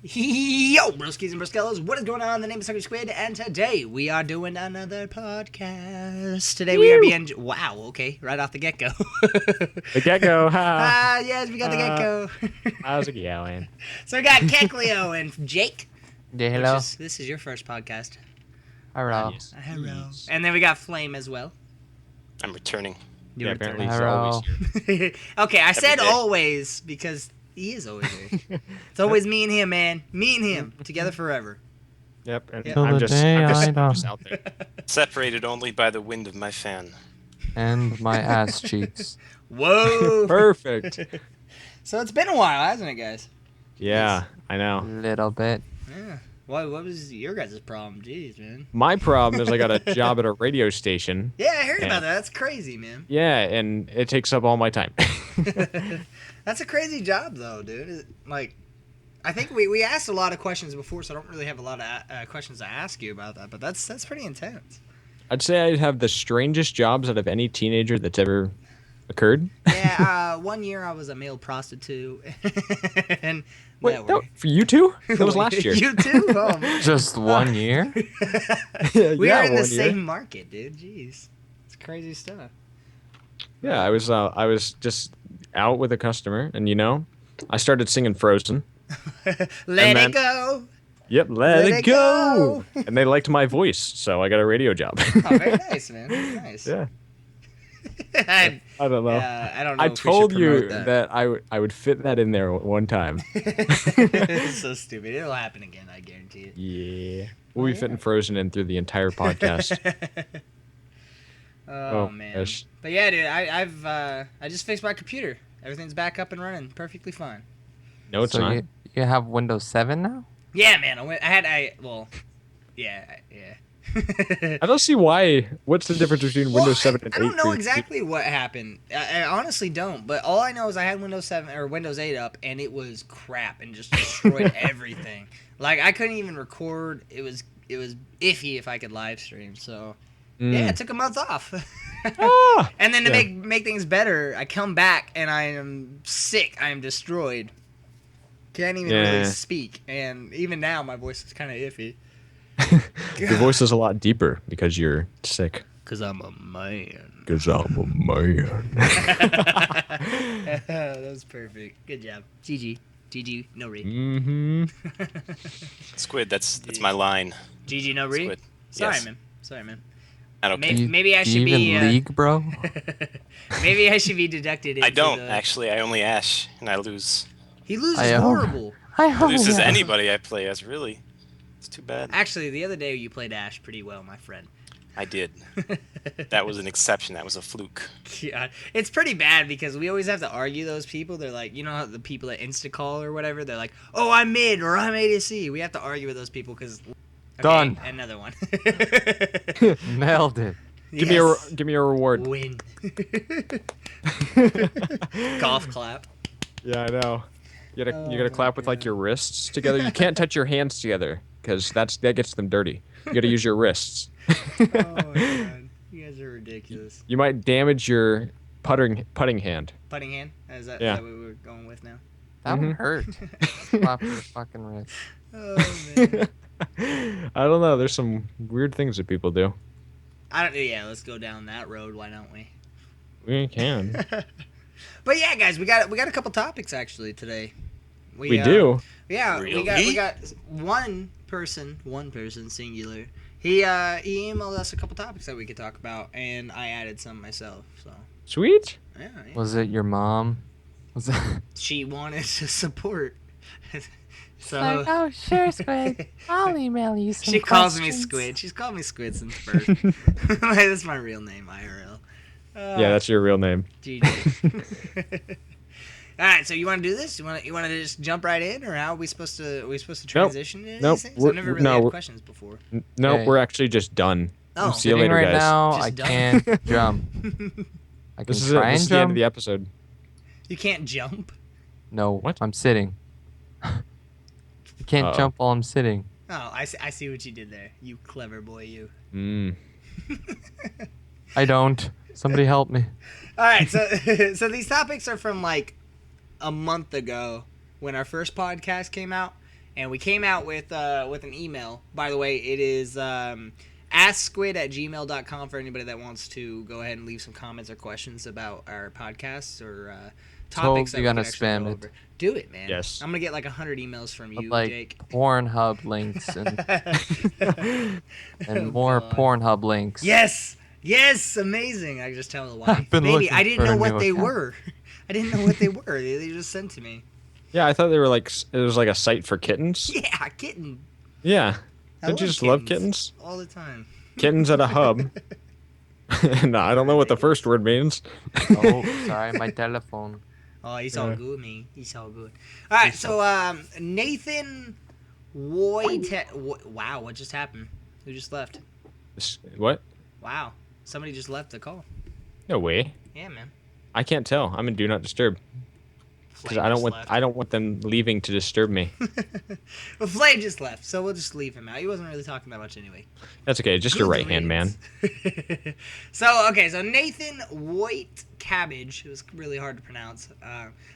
Yo, Broskiis and Broskellas, what is going on? The name is Asksquid, and today we are doing another podcast. Today we are being... Wow, okay, right off the get-go. The get-go, ha! Yes, we got the get-go. How's it going? So we got Kekleo and Jake. Yeah, hello. This is your first podcast. Hello. Yes. Hello. And then we got Flame as well. I'm returning. You're Apparently returning. he's always here. Okay, I said day. always because... He is always here. It's always me and him, man. Me and him. Together forever. Yep, and Yep. I'm just out there. Separated only by the wind of my fan. And my ass cheeks. Whoa. Perfect. So it's been a while, hasn't it, guys? Yeah, I A know. little bit. Yeah. What was your guys' problem? Jeez, man. My problem is I got a job at a radio station. Yeah, I heard Yeah. about that. That's crazy, man. Yeah, and it takes up all my time. That's a crazy job, though, dude. Like, I think we asked a lot of questions before, so I don't really have a lot of questions to ask you about that. But that's pretty intense. I'd say I have the strangest jobs out of any teenager that's ever occurred. Yeah, 1 year I was a male prostitute. And Wait, for you too? That was last year. You too? Oh, man. Just 1 year? We are in the 1 year. same market, dude. Jeez. It's crazy stuff. Yeah, I was just out with a customer, and I started singing Frozen. Let then- it go. Yep, let it go. And they liked my voice, so I got a radio job. Oh, very nice, man. Very nice. Yeah, I I don't know. I don't know. I if we should told you promote that I would fit that in there one time. It's so stupid. It'll happen again, I guarantee it. Yeah. We'll be fitting Frozen in through the entire podcast. Oh man. Gosh. But yeah, dude, I just fixed my computer. Everything's back up and running perfectly fine. No, it's So not. you have Windows 7 now? Yeah, man. Yeah. I don't see why. What's the difference between Windows 7 and 8? I don't know for you? exactly what happened. I honestly don't. But all I know is I had Windows 7 or Windows 8 up, and it was crap and just destroyed everything. Like I couldn't even record. It was iffy if I could live stream. So yeah, it took a month off. Ah! And then to Yeah. make things better, I come back and I am sick. I am destroyed. Can't even really Yeah. speak. And even now, my voice is kind of iffy. Your voice is a lot deeper because you're sick. Because I'm a man. Because I'm a man. That was perfect. Good job. GG. GG, no read. Mm-hmm. Squid, that's my line. GG, no read? Squid. Sorry, Yes. man. Sorry, man. I don't Maybe- care. maybe I do should you be, even league, bro? Maybe I should be deducted into I don't, the... actually. I only ash, and I lose. He loses I, horrible. I lose as anybody I play as, really. It's too bad. Actually, the other day you played Ash pretty well, my friend. I did. That was an exception. That was a fluke. Yeah, it's pretty bad because we always have to argue those people. They're like, you know, how the people at Instacall or whatever. They're like, "Oh, I'm mid" or "I'm ADC." We have to argue with those people because. Done. Another one. Nailed it. Give me a reward. Win. Golf clap. Yeah, I know. You gotta clap with like your wrists together. You can't touch your hands together because that gets them dirty. You gotta use your wrists. Oh my god, you guys are ridiculous. You might damage your putting hand. Putting hand? Is that Yeah. what we're going with now? That would hurt. Slap your fucking wrist. Oh man. I don't know. There's some weird things that people do. Yeah, let's go down that road. Why don't we? We can. But yeah, guys, we got a couple topics actually today. We do. Yeah, Really? we got one person singular. He emailed us a couple topics that we could talk about, and I added some myself. So Sweet. yeah. Was it your mom? Was it... She wanted to support. So Like, oh, sure, Squid. I'll email you some she calls me questions. Squid. She's called me Squid since birth. That's my real name, IRL. Yeah, that's your real name. GG. All right, so you want to do this? You want to just jump right in, or how are we supposed to transition into Nope. these things? I've never really had questions before. No, Okay. we're actually just done. Oh. See you Sitting later, right guys. now, Just I done. can't jump. I can This is it. try This and is the end jump. of the episode. You can't jump. No, What? I'm sitting. You can't Uh-oh. jump while I'm sitting. Oh, I see what you did there. You clever boy, you. Mm. I don't. Somebody help me. All right, so so these topics are from like a month ago when our first podcast came out, and we came out with an email. By the way, it is asksquid@gmail.com for anybody that wants to go ahead and leave some comments or questions about our podcasts or topics that Totally we can gonna actually spam go it. over. Do it, man. Yes. I'm gonna get like 100 emails from you, Like Jake. Pornhub links and Oh, more God. Pornhub links. Yes, amazing. I just tell the wife, I've been baby, looking I didn't for know a what new they account." were. I didn't know what they were. They just sent to me. Yeah, I thought they were like it was like a site for kittens. Yeah, kitten. Yeah. I Don't you just love kittens? all the time. Kittens at a hub. No, I don't know what the first word means. Oh, sorry, my telephone. Oh, he's all good, man. He's all good. All right, so Nathan wow, what just happened? Who just left? What? Wow, somebody just left the call. No way. Yeah, man. I can't tell. I'm in do not disturb because Flame just left. I don't want them leaving to disturb me. Well, Flame just left, so we'll just leave him out. He wasn't really talking that much anyway. That's okay. Just your right hand, man. So Nathan White Cabbage, it was really hard to pronounce,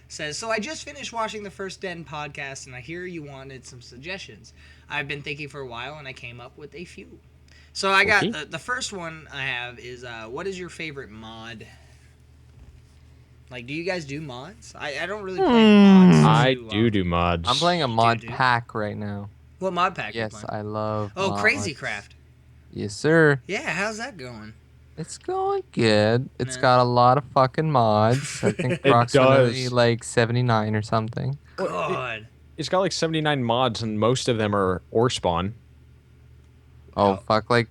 says, so I just finished watching the first Den podcast, and I hear you wanted some suggestions. I've been thinking for a while, and I came up with a few. So I got the first one I have is, what is your favorite mod? Like, do you guys do mods? I don't really play mods. I do mods. I'm playing a mod do. pack right now. What mod pack you Yes, playing? I love. Oh, mods. Crazy Craft. Yes, sir. Yeah, how's that going? It's going good. It's Yeah. got a lot of fucking mods. I think approximately does. like 79 or something. God. It's got like 79 mods, and most of them are ore spawn. Oh fuck! Like,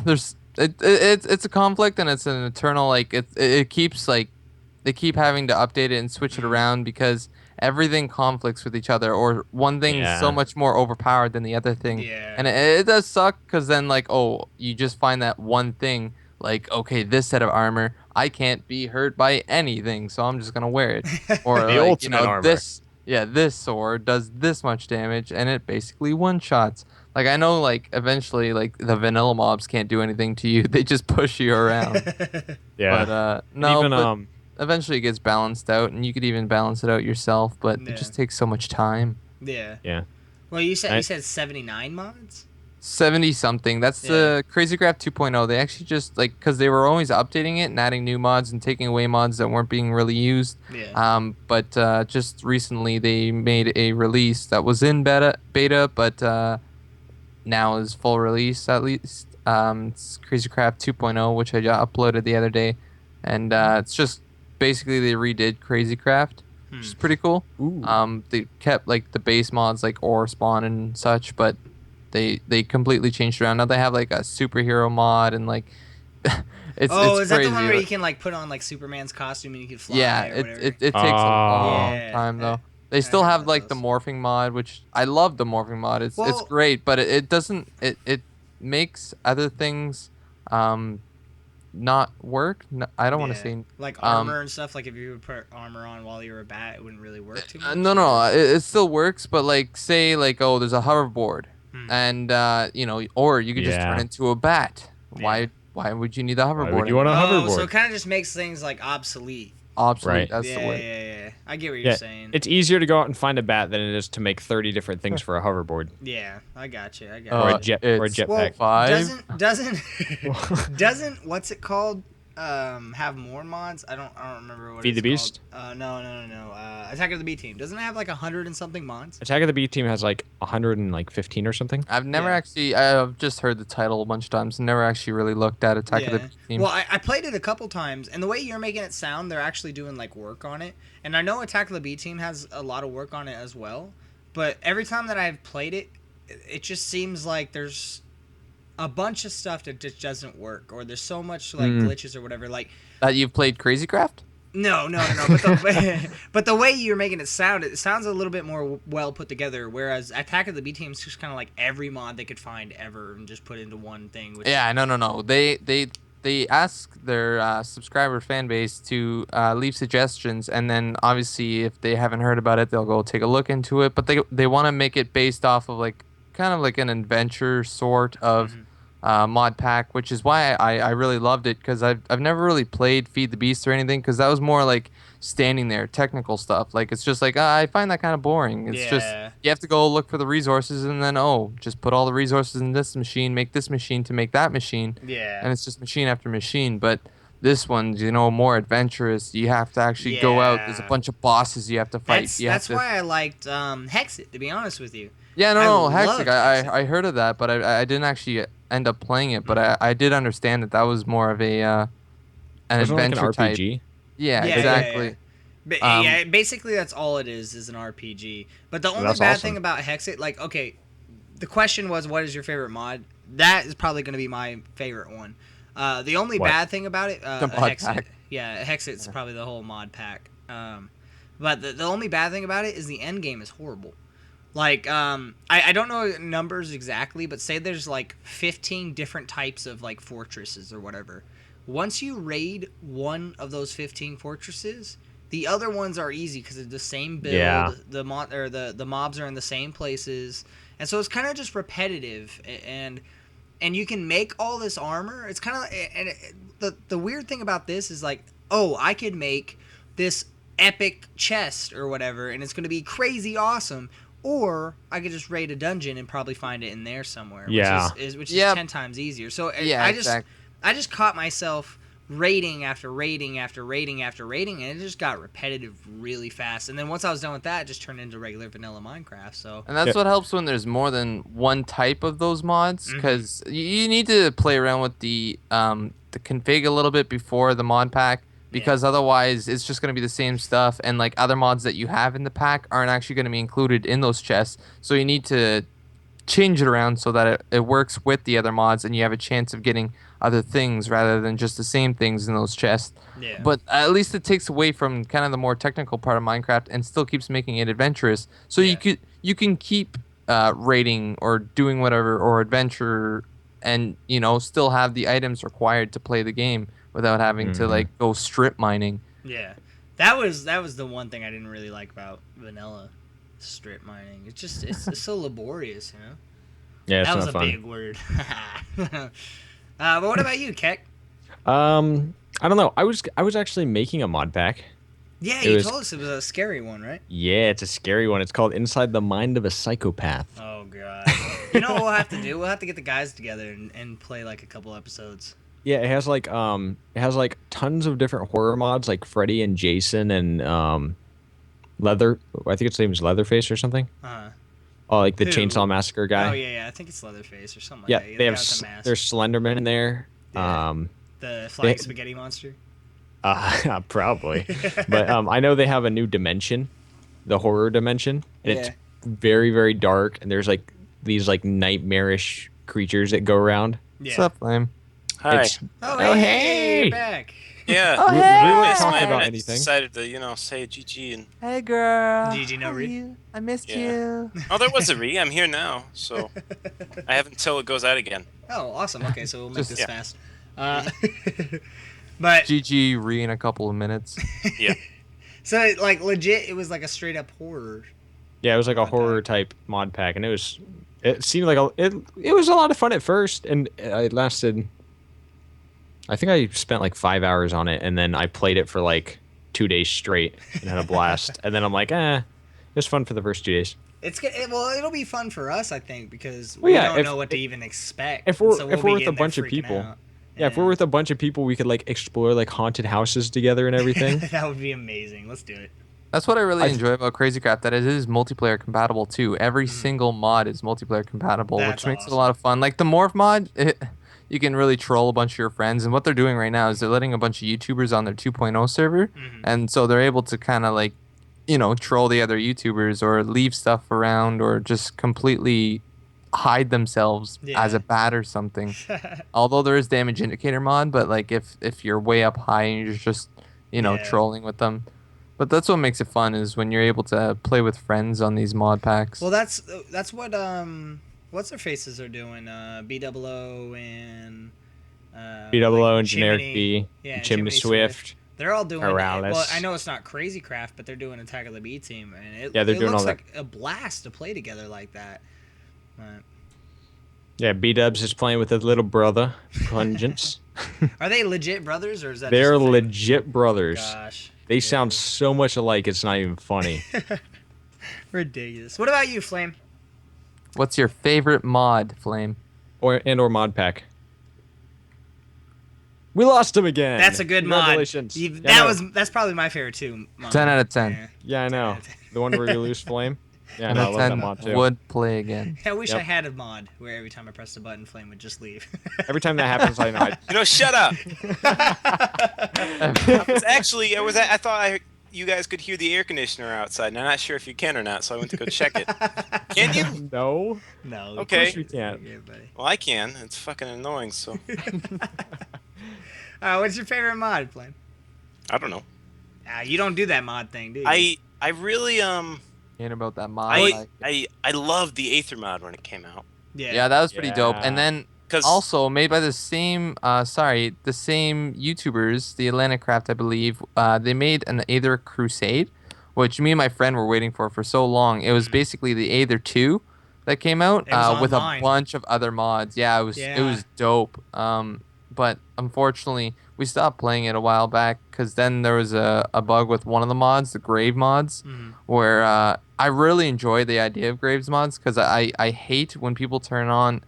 there's it's a conflict, and it's an eternal like it keeps like they keep having to update it and switch it around because everything conflicts with each other, or one thing is so Yeah. much more overpowered than the other thing. Yeah. And it does suck because then like you just find that one thing like okay, this set of armor I can't be hurt by anything, so I'm just gonna wear it. Or The like, ultimate armor. this sword does this much damage and it basically one shots. Like I know like eventually like the vanilla mobs can't do anything to you. They just push you around. Yeah. But And no, even, but eventually it gets balanced out and you could even balance it out yourself, but Yeah. it just takes so much time. Yeah. Yeah. Well, you said 79 mods? 70 something. That's the Crazy Craft 2.0. They actually just like because they were always updating it and adding new mods and taking away mods that weren't being really used. Yeah. But just recently they made a release that was in beta, but now is full release at least. It's Crazy Craft 2.0, which I uploaded the other day, and it's just basically they redid Crazy Craft, which is pretty cool. Ooh. They kept like the base mods like ore spawn and such, but they completely changed around. Now they have like a superhero mod and like it's is that crazy. the one where you can like put on like Superman's costume and you can fly? Yeah, or it whatever? it takes a long Yeah. time though. They still I have heard like the those. morphing mod, which I love the morphing mod. It's Well- great, but it doesn't it makes other things not work. No, I don't want to Yeah. say like armor and stuff. Like if you would put armor on while you were a bat, it wouldn't really work too much. no, it still works, but like say like oh there's a hoverboard and or you could just Yeah. turn into a bat. Why would you need the hoverboard? would you want a Oh, so hoverboard? it kind of just makes things like obsolete. Obsolete. Right. That's yeah, the word. yeah. I get what Yeah, you're saying. it's easier to go out and find a bat than it is to make 30 different things for a hoverboard Yeah, I got you. or a it's- jetpack. Well, Five. doesn't what's it called? Have more mods? I don't remember what Feed it's the Beast? called. No. Attack of the B Team. Doesn't it have like 100 and something mods? Attack of the B Team has like 115 or something. I've never Yeah. actually. I've just heard the title a bunch of times. Never actually really looked at Attack of the Team. Well, I played it a couple times, and the way you're making it sound, they're actually doing like work on it. And I know Attack of the B Team has a lot of work on it as well. But every time that I've played it, it just seems like there's a bunch of stuff that just doesn't work, or there's so much like glitches or whatever. Like, That you've played Crazy Craft? no. But the way you're making it sounds a little bit more well put together. Whereas Attack of the B Team is just kind of like every mod they could find ever and just put into one thing. Which Yeah, no. They ask their subscriber fan base to leave suggestions, and then obviously if they haven't heard about it, they'll go take a look into it. But they want to make it based off of like kind of like an adventure sort of mod pack, which is why I really loved it, because I've never really played Feed the Beast or anything, because that was more like standing there, technical stuff. Like it's just like I find that kind of boring. It's just Yeah. you have to go look for the resources and then just put all the resources in this machine, make this machine to make that machine, Yeah. and it's just machine after machine. But this one's more adventurous. You have to actually go out. There's a Yeah. bunch of bosses you have to fight. That's why I liked Hexit, to be honest with you. Yeah, I no, loved Hexic. Hexit. I heard of that, but I didn't actually end up playing it. But Mm-hmm. I did understand that was more of an Wasn't it like an adventure type. RPG? Yeah, Yeah, exactly. yeah, basically that's all it is an RPG. But the only That's bad awesome. thing about Hexit, like, okay, the question was, what is your favorite mod? That is probably going to be my favorite one. The only What? bad thing about it, The mod Hexit. pack. Yeah, Hexit's probably the whole mod pack. But the only bad thing about it is the end game is horrible. Like, I don't know numbers exactly, but say there's like 15 different types of like fortresses or whatever. Once you raid one of those 15 fortresses, the other ones are easy because they're the same build. Yeah. The mobs are in the same places, and so it's kind of just repetitive. And you can make all this armor. It's kind of the weird thing about this is like, oh, I could make this epic chest or whatever, and it's going to be crazy awesome. Or I could just raid a dungeon and probably find it in there somewhere. Yeah. Which is Yep. 10 times easier. So Yeah, exactly. I just caught myself raiding after raiding after raiding after raiding, and it just got repetitive really fast. And then once I was done with that, it just turned into regular vanilla Minecraft. So And that's Yeah. what helps when there's more than one type of those mods, Mm-hmm. because you need to play around with the config a little bit before the mod pack, because otherwise it's just going to be the same stuff, and like other mods that you have in the pack aren't actually going to be included in those chests. So you need to change it around so that it works with the other mods, and you have a chance of getting other things rather than just the same things in those chests. yeah. But at least it takes away from kind of the more technical part of Minecraft and still keeps making it adventurous. So Yeah. you can keep raiding or doing whatever or adventure, and still have the items required to play the game without having to like go strip mining. Yeah, that was the one thing I didn't really like about vanilla strip mining. It's so laborious, you know. Yeah, it's That was not a fun. big word. But what about you, Keck? I don't know. I was actually making a mod pack. Yeah, It you was- told us it was a scary one, right? Yeah, it's a scary one. It's called Inside the Mind of a Psychopath. Oh god. You know what we'll have to do? We'll have to get the guys together and play like a couple episodes. Yeah, it has like tons of different horror mods like Freddy and Jason and Leather. I think its name is Leatherface or something. Oh, like the Who? Chainsaw Massacre guy. Oh yeah, I think it's Leatherface or something Yeah, like that. they the have guy with the mask. there's Slenderman in there. Yeah. The flying spaghetti monster. Probably. But I know they have a new dimension, the horror dimension. And It's very, very dark, and there's like these like nightmarish creatures that go around. Yeah. What's up, Flame? Hi. It's- Oh, Oh, hey, hey! you're back. Yeah. Oh, we hey! weren't Yes, talking man, about I anything. decided to, say GG and. Hey, girl. GG, no How are read? you? I missed Yeah. you. Oh, there was a re. I'm here now, so I have until it goes out again. Oh, awesome. Okay, so we'll make Just- this yeah. fast. But GG re in a couple of minutes. Yeah. so like legit, it was like a straight up horror. Yeah, it was like a Mod horror type mod pack, and it seemed like it was a lot of fun at first, and it lasted. I think I spent like 5 hours on it, and then I played it for like 2 days straight and had a blast. And then I'm like, it was fun for the first 2 days. It's good. Well, it'll be fun for us, I think, because Well, we yeah, don't if- know what to even expect. if we're- so if we'll we're be with a getting there bunch of freaking people. out. Yeah, if we're with a bunch of people, we could like explore like haunted houses together and everything. that would be amazing. Let's do it. That's what I really I- enjoy about Crazy Craft, that it is multiplayer compatible too. Every single mod is multiplayer compatible, That's which makes it awesome. a lot of fun. Like the Morph mod, you can really troll a bunch of your friends. And what they're doing right now is they're letting a bunch of YouTubers on their 2.0 server. And so they're able to kind of like, troll the other YouTubers or leave stuff around or just completely hide themselves as Yeah. a bat or something. Although there is damage indicator mod, but like if you're way up high and you're just, Yeah. trolling with them. But that's what makes it fun, is when you're able to play with friends on these mod packs. Well, that's what what's their faces are doing. BOO and BOO like and Generic Chimney- B, yeah, and Chimney Chimney Swift. They're all doing. Morales. Well, I know it's not Crazy Craft, but they're doing Attack of the B Team, and Yeah, they're it doing looks all that. like a blast to play together like that. But, Yeah, B-Dubs is playing with his little brother, Pungence. Are they legit brothers or is that? They're just a thing? legit brothers. Gosh, They sound so much alike, it's not even funny. ridiculous. What about you, Flame? What's your favorite mod, Flame? or mod pack. We lost him again. That's a good mod. Congratulations. That's probably my favorite too. Mod. 10 out of 10. Yeah. Yeah, I know. The one where you lose flame. Yeah, 10 no, I out of love that 10 mod too. would play again. I wish I Yep. had a mod where every time I pressed a button, Flame would just leave. Every time that happens, I know. You know, shut up. I thought you guys could hear the air conditioner outside, and I'm not sure if you can or not, so I went to go check it. Can you? No. No. Okay. Of course we can't. Yeah, buddy. Well, I can. It's fucking annoying, so What's your favorite mod, Flame? I don't know. You don't do that mod thing, do you? I really Hearing about that mod. I loved the Aether mod when it came out. Yeah, that was pretty dope. And Yeah. then 'Cause- also made by the same the same YouTubers, the Atlantic Craft, I believe. They made an Aether Crusade, which me and my friend were waiting for so long. It was basically the Aether 2 that came out It was with online. a bunch of other mods. Yeah, it was dope. But unfortunately, we stopped playing it a while back because then there was a bug with one of the mods, the Grave mods, where I really enjoy the idea of Graves mods because I hate when people turn on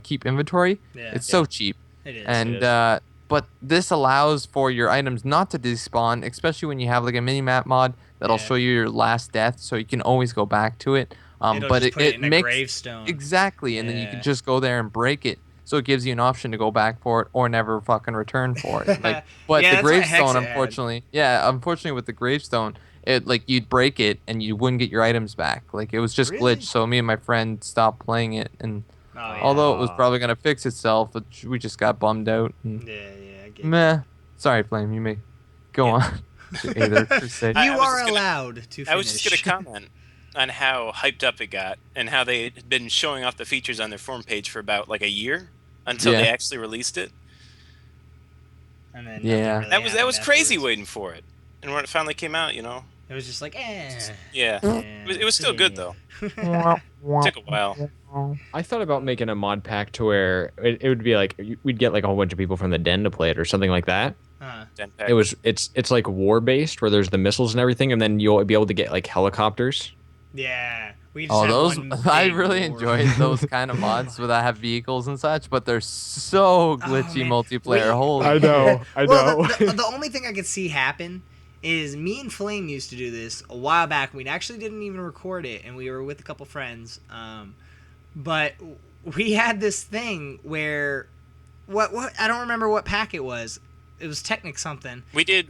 keep inventory. Yeah. It's so cheap. It is. And It is. but this allows for your items not to despawn, especially when you have like a mini map mod that'll Yeah. show you your last death, so you can always go back to it. It'll But just put it in a makes gravestone. exactly, and then you Yeah. can just go there and break it. So it gives you an option to go back for it or never fucking return for it. Like, but Yeah, the that's what Hexa gravestone, had. unfortunately, with the gravestone, it like you'd break it and you wouldn't get your items back. Like it was just Really? glitched. So me and my friend stopped playing it, and Oh, yeah. although it was probably gonna fix itself, but we just got bummed out. And Yeah, I get it. meh. Sorry, Flame. You may go on. Either crusade. I You was are just gonna- allowed to finish. I was just gonna comment on how hyped up it got and how they had been showing off the features on their forum page for about like a year until Yeah. they actually released it. And then Yeah. nothing really That was happened crazy afterwards. waiting for it, and when it finally came out, It was just like, yeah, it was still good though. Took a while. I thought about making a mod pack to where it would be like we'd get like a whole bunch of people from the den to play it or something like that. Den pack. It's like war based where there's the missiles and everything, and then you'll be able to get like helicopters. Yeah. We just Oh, have those one I big really war. enjoyed those kind of mods where that have vehicles and such, but they're so glitchy man. multiplayer. Wait. Holy know. Well, the only thing I could see happen is me and Flame used to do this a while back. We actually didn't even record it, and we were with a couple friends. But we had this thing where what I don't remember what pack it was. It was Technic something. We did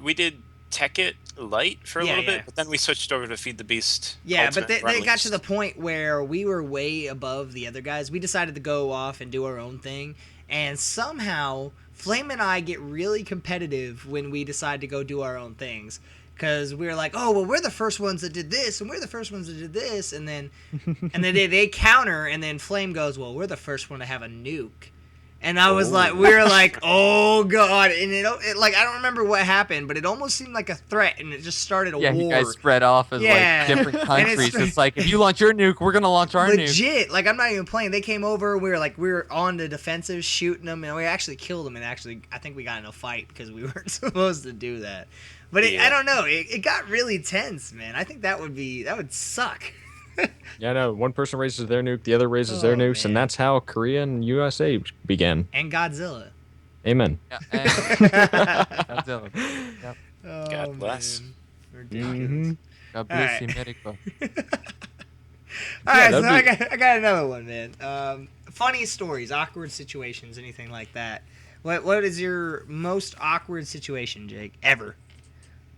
Tech It Light for a Yeah, little yeah. bit, but then we switched over to Feed the Beast. Yeah, Ultimate but they got Run to List. the point where we were way above the other guys. We decided to go off and do our own thing, and somehow Flame and I get really competitive when we decide to go do our own things. Because we're like, oh, well, we're the first ones that did this, and we're the first ones that did this, and then they counter, and then Flame goes, well, we're the first one to have a nuke. And I was like, we were like, oh god, and it like I don't remember what happened, but it almost seemed like a threat, and it just started a yeah, war. you guys spread off as Yeah. like different And it's countries. straight- It's like if you launch your nuke, we're gonna launch our nuke. Legit, like I'm not even playing. They came over, we were on the defensive, shooting them, and we actually killed them. And actually, I think we got in a fight because we weren't supposed to do that. But Yeah. I don't know, it got really tense, man. I think that would suck. Yeah, no. One person raises their nuke, the other raises their Oh, nukes, and man. that's how Korea and USA began. And Godzilla. Amen. Yeah, and- Godzilla. Yep. Oh, God bless. man. Ridiculous. Mhm. God bless Alright. America. All Yeah, right, so that'd I got another one, man. Funny stories, awkward situations, anything like that. What is your most awkward situation, Jake, ever?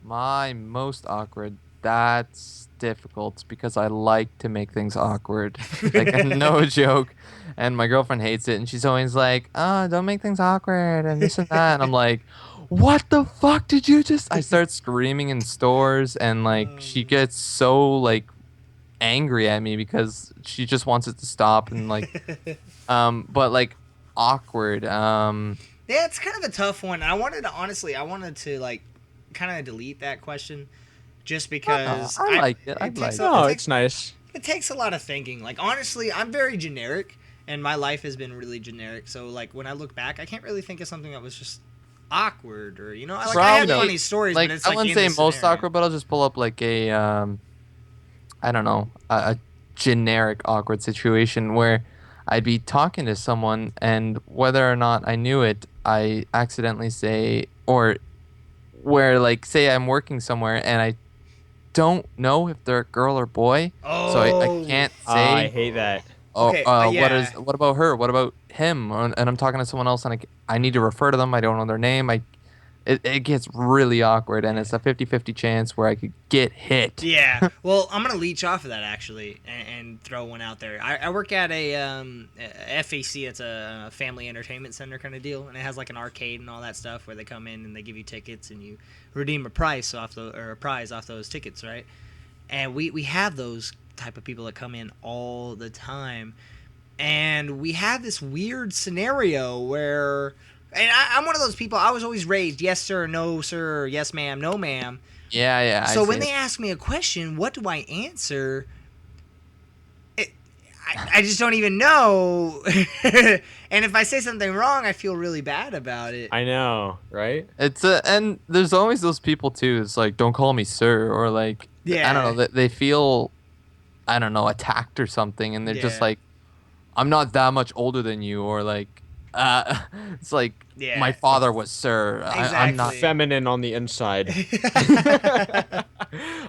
My most awkward. That's difficult because I like to make things awkward. Like no joke. And my girlfriend hates it, and she's always like, "Oh, don't make things awkward," and this and that. And I'm like, "What the fuck did you just?" I start screaming in stores, and like she gets so like angry at me because she just wants it to stop. And like, but like awkward. Yeah, it's kind of a tough one. I wanted to like kind of delete that question just because I like it. I takes like a- it. Oh, it it's nice. takes a lot of thinking. Like honestly, I'm very generic, and my life has been really generic. So like when I look back, I can't really think of something that was just awkward or like I have funny stories, Like but it's I like wouldn't in say this most scenario. awkward, but I'll just pull up like a I don't know, a generic awkward situation where I'd be talking to someone and whether or not I knew it, I accidentally say, or where like say I'm working somewhere and I don't know if they're a girl or boy, so I Oh, can't I say. hate that. Oh, okay, yeah. what about her? What about him? And I'm talking to someone else, and I need to refer to them. I don't know their name. It gets really awkward, and it's a 50-50 chance where I could get hit. Yeah. Well, I'm gonna leech off of that actually, and throw one out there. I work at a FAC. It's a family entertainment center kind of deal, and it has like an arcade and all that stuff where they come in and they give you tickets and you redeem a prize off those tickets, right? And we have those type of people that come in all the time, and we have this weird scenario where. And I'm one of those people. I was always raised, yes sir, no sir, or yes ma'am, no ma'am. Yeah. So when they ask me a question, what do I answer? I just don't even know. And if I say something wrong, I feel really bad about it. I know, right? And there's always those people too. It's like, don't call me sir, or like, Yeah. I don't know. They feel, I don't know, attacked or something, and they're just Yeah. like, I'm not that much older than you, or like, it's like, Yeah. my father was sir. I'm not. Exactly. Feminine on the inside.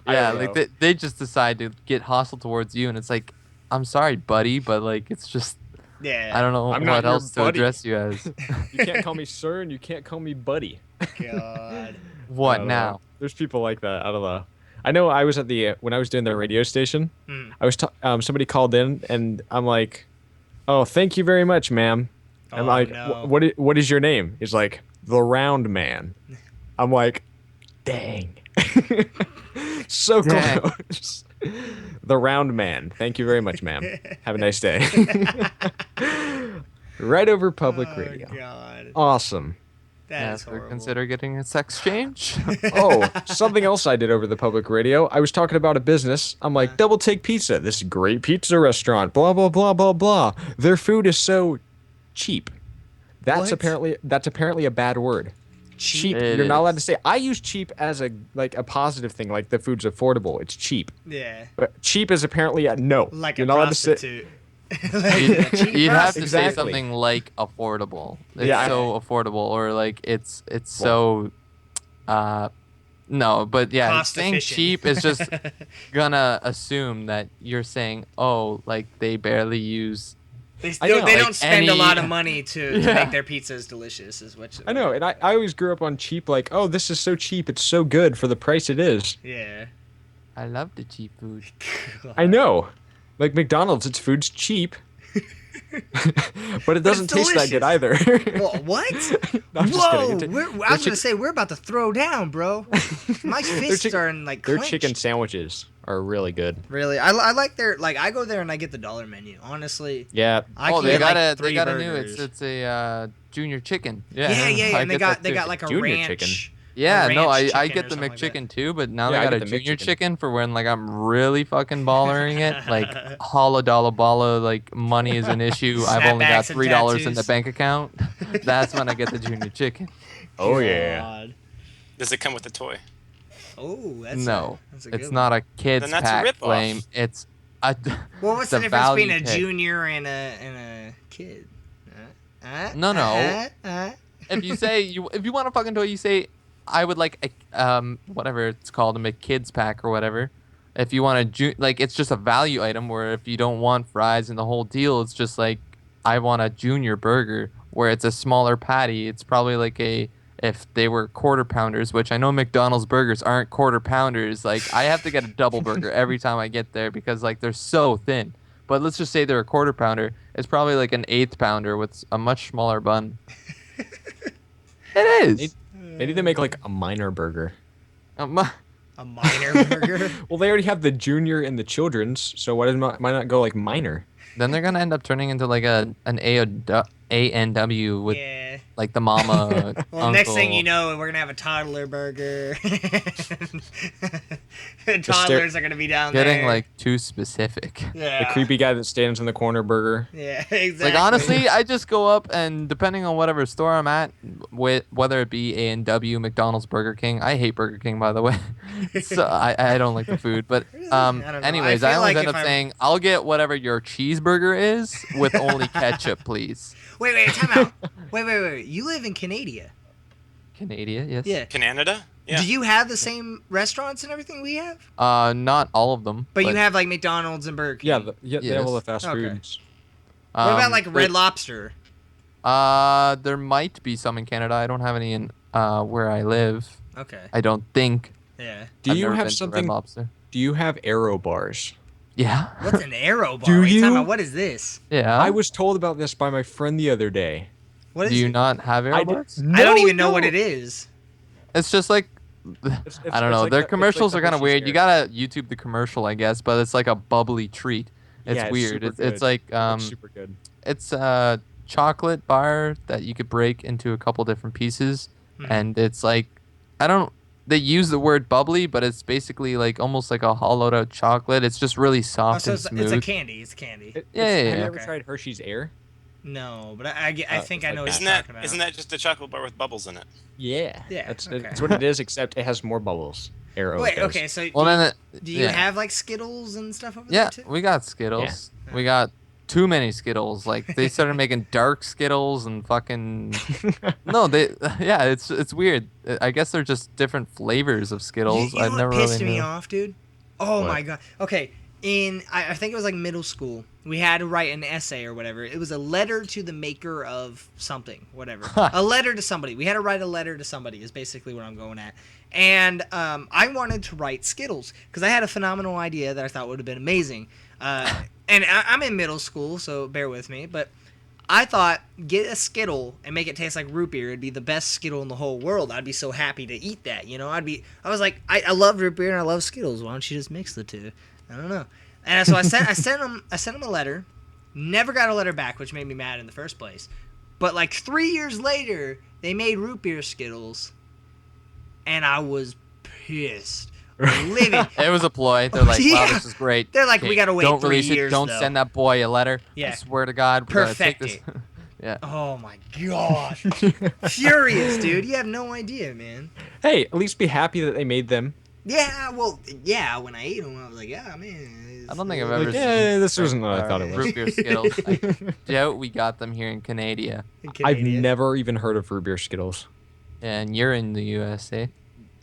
Yeah, like they just decide to get hostile towards you, and it's like, I'm sorry, buddy, but like it's just Yeah. I don't know I'm not what your else to buddy. address you as. You can't call me sir and you can't call me buddy. God. What I don't now? know. There's people like that. I don't know. I know I was at when I was doing the radio station, I was somebody called in and I'm like, oh, thank you very much, ma'am. I'm Oh, like, no. what is your name? He's like, the Round Man. I'm like, dang. So Dang. close. The Round Man. Thank you very much, ma'am. Have a nice day. Right over public radio. God. Awesome. That is Ever horrible. consider getting a sex change? Oh, something else I did over the public radio. I was talking about a business. I'm like, Double Take Pizza. This is a great pizza restaurant. Blah blah blah blah blah. Their food is so cheap. That's What? apparently a bad word. Cheap. It You're not allowed is. to say. I use cheap as a positive thing. Like the food's affordable. It's cheap. Yeah. But cheap is apparently a no. Like You're a not allowed to say. prostitute. You'd have to say Exactly. something like affordable. It's Yeah. so affordable, or like it's so no, but yeah, Cost saying efficient. cheap is just gonna assume that you're saying, oh, like they barely use. They I know. don't Like spend a any- lot of money to Yeah. make their pizzas delicious. Is what I know, and I always grew up on cheap. Like, oh, this is so cheap. It's so good for the price it is. Yeah. I love the cheap food. I know. Like McDonald's, its food's cheap. But it doesn't taste that good either. Well, what? No, I'm just Whoa! kidding. I was gonna say we're about to throw down, bro. My fists chick- are in like Their clenched. chicken sandwiches are really good. Really, I like their I go there and I get the dollar menu. Honestly, Yeah. I Oh, can they get got like a 3 they got burgers. a new. It's a junior chicken. Yeah, I and they get got that too. like a Junior ranch. chicken. Yeah, a no, ranch I chicken get or the something like that. McChicken too, but now Yeah, I they got get a the junior McChicken. chicken for when like I'm really fucking bollering it, like holla dollar balla, like money is an issue. I've only got Snapbacks and $3 in the tattoos. bank account. That's when I get the junior chicken. Oh yeah. God. Does it come with a toy? Oh, that's No, that's a good it's one. not a kids Then that's a pack ripoff. flame. It's a. Well, what's the the difference between value a pick. junior and a kid? No. If you say if you want a fucking toy, you say I would like a whatever it's called, a McKids pack or whatever. If you want a like, it's just a value item. Where if you don't want fries and the whole deal, it's just like I want a junior burger where it's a smaller patty. It's probably like if they were quarter pounders, which I know McDonald's burgers aren't quarter pounders. Like I have to get a double burger every time I get there because like they're so thin. But let's just say they're a quarter pounder. It's probably like an eighth pounder with a much smaller bun. It is. They need to make like a minor burger. A minor burger. Well, they already have the junior and the children's, so why not go like minor? Then they're gonna end up turning into like an ANW with Yeah. like the mama. Well, next thing uncle. you know, we're gonna have a toddler burger. stare- Toddlers are gonna be down Getting there. like too specific. yeah, The creepy guy that stands in the corner burger. Yeah, exactly. Like honestly, I just go up and depending on whatever store I'm at, whether it be A&W, McDonald's, Burger King. I hate Burger King, by the way. So I don't like the food. But Really? I don't know. anyways, I I feel always like end if up I- saying I'll get whatever your cheeseburger is with only ketchup, please. Wait, time out. Wait. You live in Canada. Canada, yes. Yeah. Canada? Yeah. Do you have the same restaurants and everything we have? Not all of them. But you have like McDonald's and Burger King. Yeah, they have all the fast Okay. foods. What about like but- Red Lobster? There might be some in Canada. I don't have any in where I live. Okay. I don't think. Yeah. Do I've you never have been to Red something? Lobster. Do you have arrow bars? Yeah. What's an arrow bar? Do What are you talking you? about? What is this? Yeah. I was told about this by my friend the other day. What is Do you it? not have I arrow did- bars? I don't No, even know no. what it is. It's just like It's I don't know. like Their the- commercials it's like are kind the of weird. Hershey's You gotta YouTube the commercial, I guess, but it's like a bubbly treat. It's Yeah, it's weird. super It's good. like It's super good. it's a chocolate bar that you could break into a couple different pieces, Hmm. and it's like I don't. They use the word bubbly, but it's basically like almost like a hollowed out chocolate. It's just really Oh, soft so and it's smooth. a candy. It's candy. Yeah, Have yeah, you yeah. ever Okay. tried Hershey's Air? No, but I think I it's know like what Isn't you're that talking about. isn't that just a chocolate bar with bubbles in it? Yeah. Yeah, That's okay. that's what it is, except it has more bubbles. Arrow. Wait, does. okay, so Well, then, do you yeah. have like Skittles and stuff over Yeah, there too? we got Skittles. Yeah. We got too many Skittles. Like they started making dark Skittles and fucking no, it's weird. I guess they're just different flavors of Skittles. You know I've what never pissed really me knew. off, dude? Oh What? my god. Okay, I think it was like middle school. We had to write an essay or whatever. It was a letter to the maker of something, whatever. A letter to somebody. We had to write a letter to somebody. Is basically what I'm going at. And I wanted to write Skittles because I had a phenomenal idea that I thought would have been amazing. And I'm in middle school, so bear with me. But I thought, get a Skittle and make it taste like root beer. It'd be the best Skittle in the whole world. I'd be so happy to eat that, you know? I was like, I love root beer and I love Skittles. Why don't you just mix the two? I don't know. And so I sent him a letter. Never got a letter back, which made me mad in the first place. But like 3 years later, they made root beer Skittles, and I was pissed. Livid. It was a ploy. They're like, wow, Yeah. this is great. They're like, we gotta wait Don't 3 release years, it. Don't though. send that boy a letter. Yeah. I swear to God. we're gonna take Perfect this- it. Yeah. Oh my god. Furious, dude. You have no idea, man. Hey, at least be happy that they made them. Yeah, well, yeah, when I ate them, I was like, yeah, man. I don't think I've ever Like, seen yeah, this wasn't what I thought it was. root beer Skittles. I doubt we got them here in Canada. I've never even heard of root beer Skittles. And you're in the USA.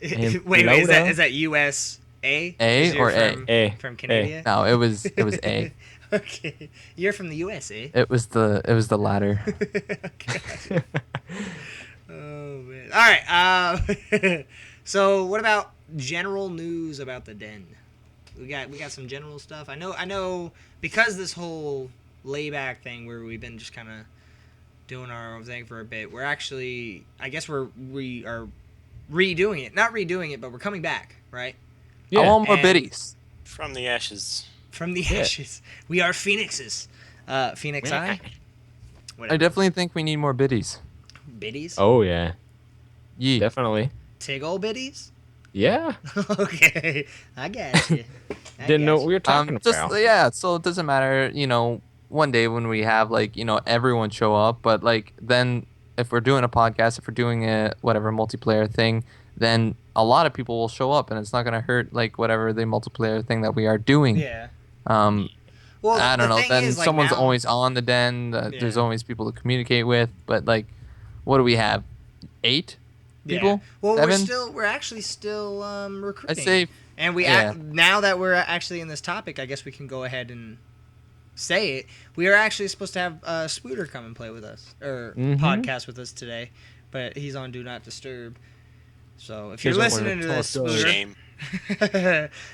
And Wait, Florida? is that USA? A 'Cause you're or A? from- A. From Canada? No, it was A. Okay. You're from the USA. It was the latter. Okay. Oh man. All right. So what about general news about the den? We got some general stuff. I know because this whole layback thing where we've been just kind of doing our own thing for a bit. We're actually, I guess we are redoing it. Not redoing it, but we're coming back, right? I want more And- biddies. From the ashes. From the ashes. We are phoenixes. Phoenix Eye. I Whatever. definitely think we need more biddies. Biddies. Oh yeah, Yeah. definitely. Tiggle biddies. Yeah. Okay, I got you. Didn't know what we were talking Just about. yeah. So it doesn't matter. One day when we have everyone show up, but then if we're doing a podcast, if we're doing a whatever multiplayer thing, then a lot of people will show up, and it's not gonna hurt whatever the multiplayer thing that we are doing. Yeah. Well, I don't the know. thing Then is, like, someone's now- always on the den. There's Yeah. always people to communicate with. But what do we have? 8 Yeah. people? Well, 7? we're actually still I recruiting. say And yeah. now that we're actually in this topic, I guess we can go ahead and say it. We are actually supposed to have Spooter come and play with us or Mhm. podcast with us today, but he's on Do Not Disturb. So if you're He's on listening to one of this, the top Spooter, Shame.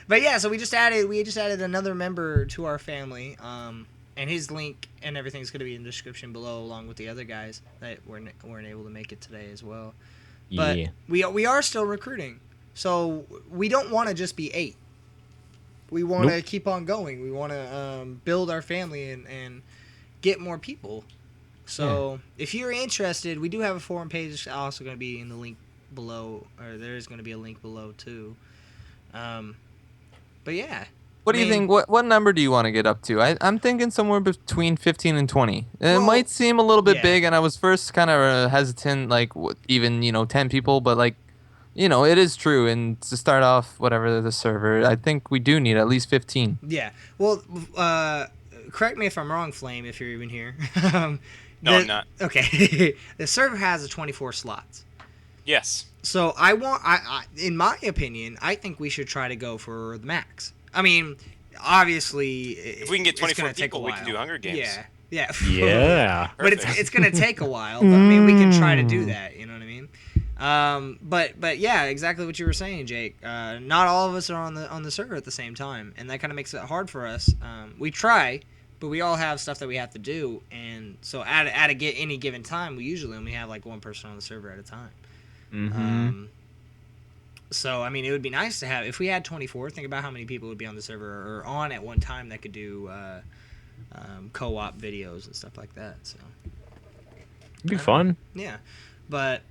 but yeah, so we just added another member to our family, and his link and everything's going to be in the description below, along with the other guys that weren't able to make it today as well. But Yeah. we are still recruiting, so we don't want to just be 8. We want to Nope. keep on going. We want to build our family and get more people. So if you're interested, we do have a forum page. Also going to be in the link below, or there is going to be a link below too. But yeah. What do you think? What number do you want to get up to? I'm thinking somewhere between 15 and 20. It might seem a little bit big, and I was first kind of hesitant, like even 10 people, but like it is true. And to start off, whatever the server, I think we do need at least 15. Yeah. Well, correct me if I'm wrong, Flame, if you're even here. No, I'm not. Okay. The server has 24 slots. Yes. So in my opinion, I think we should try to go for the max. I mean, obviously, if we can get 24 people, we can do Hunger Games. Yeah. Yeah. But it's gonna take a while. But I mean, we can try to do that. You know what I mean? But yeah, exactly what you were saying, Jake. Not all of us are on the server at the same time, and that kind of makes it hard for us. We try, but we all have stuff that we have to do, and so at any given time, we usually only have like one person on the server at a time. Mm-hmm. So I mean, it would be nice to have, if we had 24. Think about how many people would be on the server or on at one time that could do co-op videos and stuff like that. So It'd be fun. Yeah, but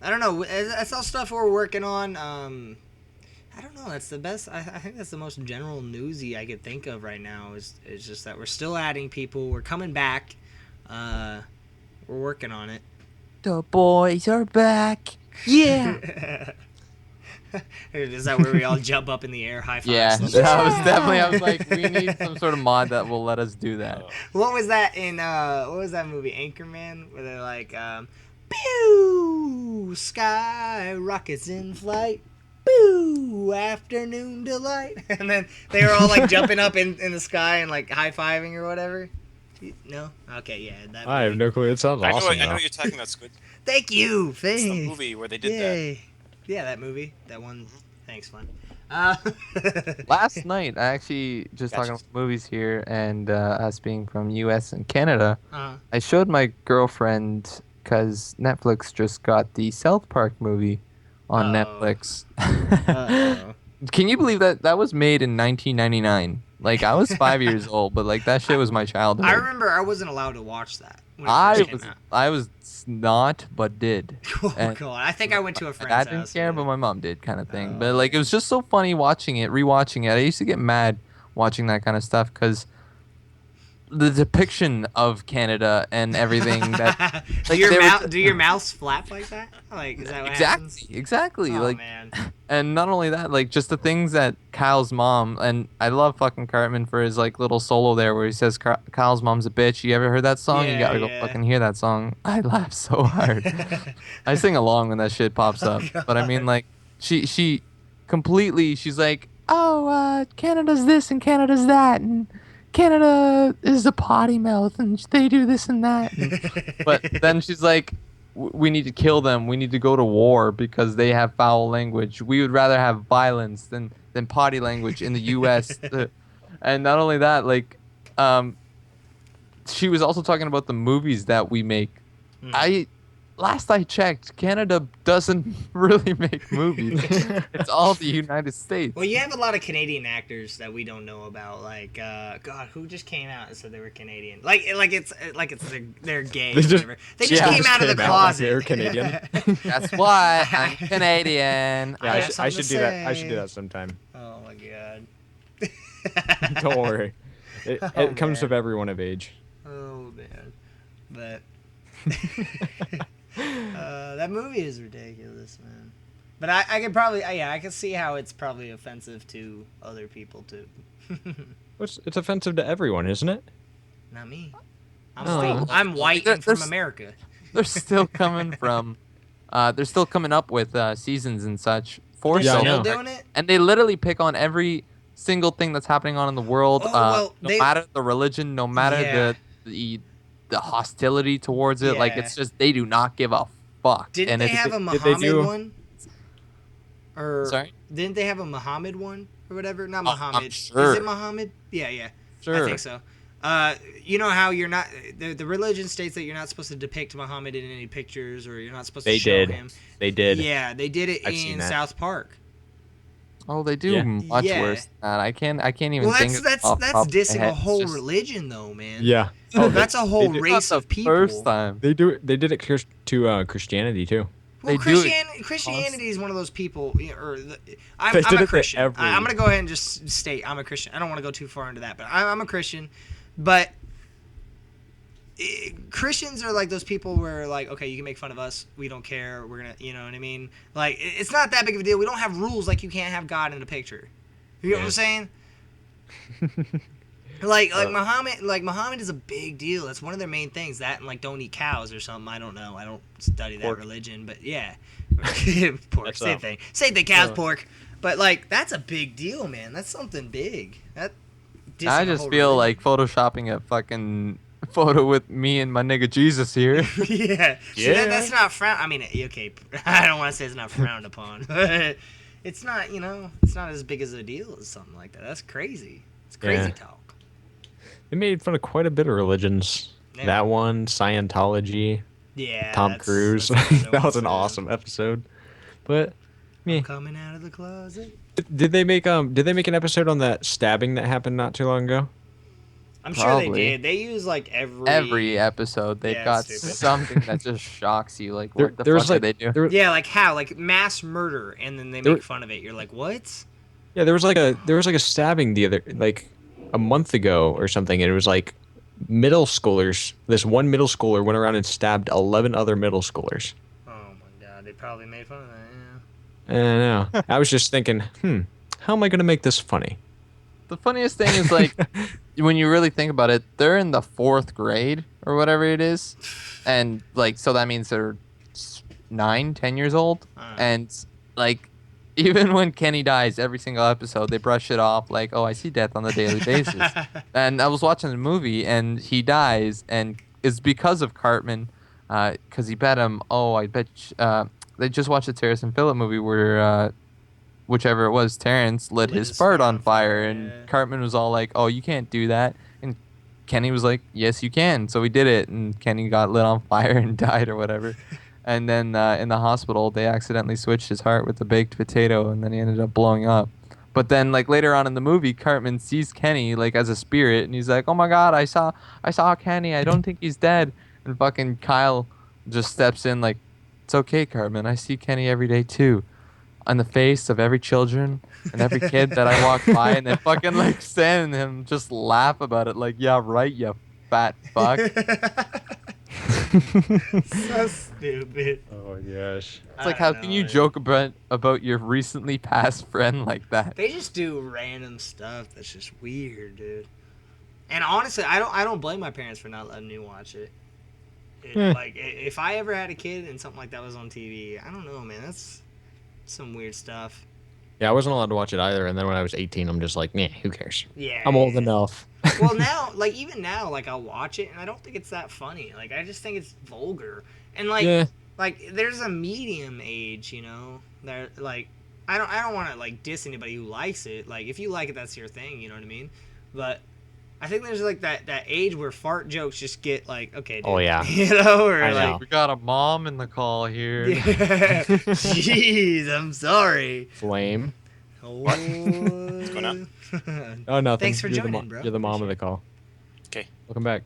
I don't know. That's all stuff we're working on. I don't know. That's the best. I think that's the most general newsy I could think of right now. Is just that we're still adding people. We're coming back. We're working on it. The boys are back. Yeah. Is that where we all jump up in the air, high five? Yeah, stuff? that was definitely. I was like, we need some sort of mod that will let us do that. What was that in? What was that movie, Anchorman, where they're like, "Pew, sky rockets in flight, pew, afternoon delight," and then they were all like jumping up in the sky and like high fiving or whatever. No? Okay, yeah. That I have no clue. It sounds awesome. I know what you're talking about, Squid. Thank you. It's the movie where they did that. Yeah, that movie. That one. Thanks, fun. Last night, I actually just talking about movies here, and us being from U.S. and Canada, I showed my girlfriend because Netflix just got the South Park movie on Netflix. Can you believe that was made in 1999? Like, I was 5 years old, but like that shit was my childhood. I remember I wasn't allowed to watch that. I was not, but did. Oh god! I think I went to a friend's I house. didn't care, but my mom did, kind of thing. But like, it was just so funny rewatching it. I used to get mad watching that kind of stuff because the depiction of Canada and everything that like, do your mouths flap like that? Like, is that what happens? Exactly. Oh, like, man. And not only that, like just the things that Kyle's mom, and I love fucking Cartman for his like little solo there where he says Kyle's mom's a bitch. You ever heard that song? You gotta go fucking hear that song. I laugh so hard. I sing along when that shit pops up. But I mean, like, she completely, she's like, oh, Canada's this and Canada's that, and Canada is a potty mouth, and they do this and that. But then she's like, we need to kill them. We need to go to war because they have foul language. We would rather have violence than potty language in the U.S. And not only that, like, she was also talking about the movies that we make. Last I checked, Canada doesn't really make movies. It's all the United States. Well, you have a lot of Canadian actors that we don't know about. Like, God, who just came out and said they were Canadian? They're gay. They just came out of the closet. They're Canadian. That's why I'm Canadian. Yeah, I should do that. I should do that sometime. Oh my god. Don't worry. It comes with everyone of age. Oh man, but. That movie is ridiculous, man. But I could probably, I can see how it's probably offensive to other people too. It's offensive to everyone, isn't it? Not me. I'm white and from America. They're still coming from. They're still coming up with seasons and such for They're South still Park. doing it? And they literally pick on every single thing that's happening on in the world. No matter the religion, no matter the hostility towards it, like it's just they do not give a fuck. Didn't they have a Muhammad one? Or sorry? Didn't they have a Muhammad one or whatever? Not Muhammad. I'm sure. Is it Muhammad? Yeah. Sure. I think so. You know how you're not the religion states that you're not supposed to depict Muhammad in any pictures, or you're not supposed to show him. They did. Yeah, they did it I've seen in that. South Park. Oh, they do Yeah. much Yeah. worse than that. I can't even Well, think. that's off the top of my dissing a head. It's whole just religion, though, man. Yeah. Oh, that's a whole do- race not of the people. first time. They do it. They did it to Christianity too. Well, They do it Christianity is one of those people. They I'm did a it to Christian. every- I'm gonna go ahead and just state I'm a Christian. I don't want to go too far into that, but I'm a Christian. But Christians are like those people where like, okay, you can make fun of us, we don't care. We're gonna, you know what I mean? Like, it's not that big of a deal. We don't have rules like you can't have God in the picture. You know what I'm saying? Like Muhammad is a big deal. That's one of their main things. That and like don't eat cows or something. I don't know. I don't study that Pork. religion, but yeah, pork. That's Same thing. Same thing. Cows, pork. But like that's a big deal, man. That's something big. That. I just feel like photoshopping a fucking photo with me and my nigga Jesus here. yeah. See, Yeah. that's not frowned. I mean, okay. I don't want to say it's not frowned upon, but it's not. You know, it's not as big as a deal as something like that. That's crazy. It's crazy Yeah. talk. They made fun of quite a bit of religions. Yeah. That one, Scientology, Yeah. Tom that's- Cruise. that's another That one, was an too. awesome episode. But me, Coming out of the closet. did they make an episode on that stabbing that happened not too long ago? I'm sure they Probably. did. They use like Every episode, they've Yeah, got stupid. something that just shocks you. Like, There- what the there was, fuck like- did they do? there- Yeah, like how? Like mass murder, and then they There- make fun of it. You're like, what? Yeah, there was like a stabbing the other like a month ago or something, and it was like middle schoolers. This one middle schooler went around and stabbed 11 other middle schoolers. Oh my god, they probably made fun of that. I don't know. I was just thinking, how am I gonna make this funny? The funniest thing is like when you really think about it, they're in the 4th grade or whatever it is, and like so that means they're 9, 10 years old, and like even when Kenny dies every single episode, they brush it off like, oh, I see death on a daily basis. And I was watching the movie and he dies, and it's because of Cartman, because he bet him. Oh, I bet they just watched the Terrence and Phillip movie where. Whichever it was, Terrence lit his fart on fire, and yeah. Cartman was all like, "Oh, you can't do that," and Kenny was like, "Yes, you can." So we did it, and Kenny got lit on fire and died or whatever. And then in the hospital, they accidentally switched his heart with a baked potato, and then he ended up blowing up. But then, like later on in the movie, Cartman sees Kenny like as a spirit, and he's like, "Oh my God, I saw Kenny. I don't think he's dead." And fucking Kyle just steps in like, "It's okay, Cartman. I see Kenny every day too." On the face of every children and every kid that I walk by, and then fucking like stand him just laugh about it like, yeah, right, you fat fuck. So stupid. Oh my gosh. It's like, how can you joke about your recently passed friend like that? They just do random stuff that's just weird, dude. And honestly, I don't blame my parents for not letting me watch it. Like, if I ever had a kid and something like that was on TV, I don't know, man. That's some weird stuff. Yeah, I wasn't allowed to watch it either. And then when I was 18, I'm just like, who cares? Yeah. I'm old enough. Well, now, like, even now, like, I'll watch it, and I don't think it's that funny. Like, I just think it's vulgar. And, like, Yeah. like there's a medium age, you know? That, like, I don't want to, like, diss anybody who likes it. Like, if you like it, that's your thing, you know what I mean? But I think there's, like, that age where fart jokes just get, like, okay, dude. Oh, yeah. You know? Or, I like, know. We got a mom in the call here. yeah. Jeez, I'm sorry. Flame. What's going on? Oh, nothing. Thanks for You're the joining, bro. You're the mom of the call. Okay. Welcome back.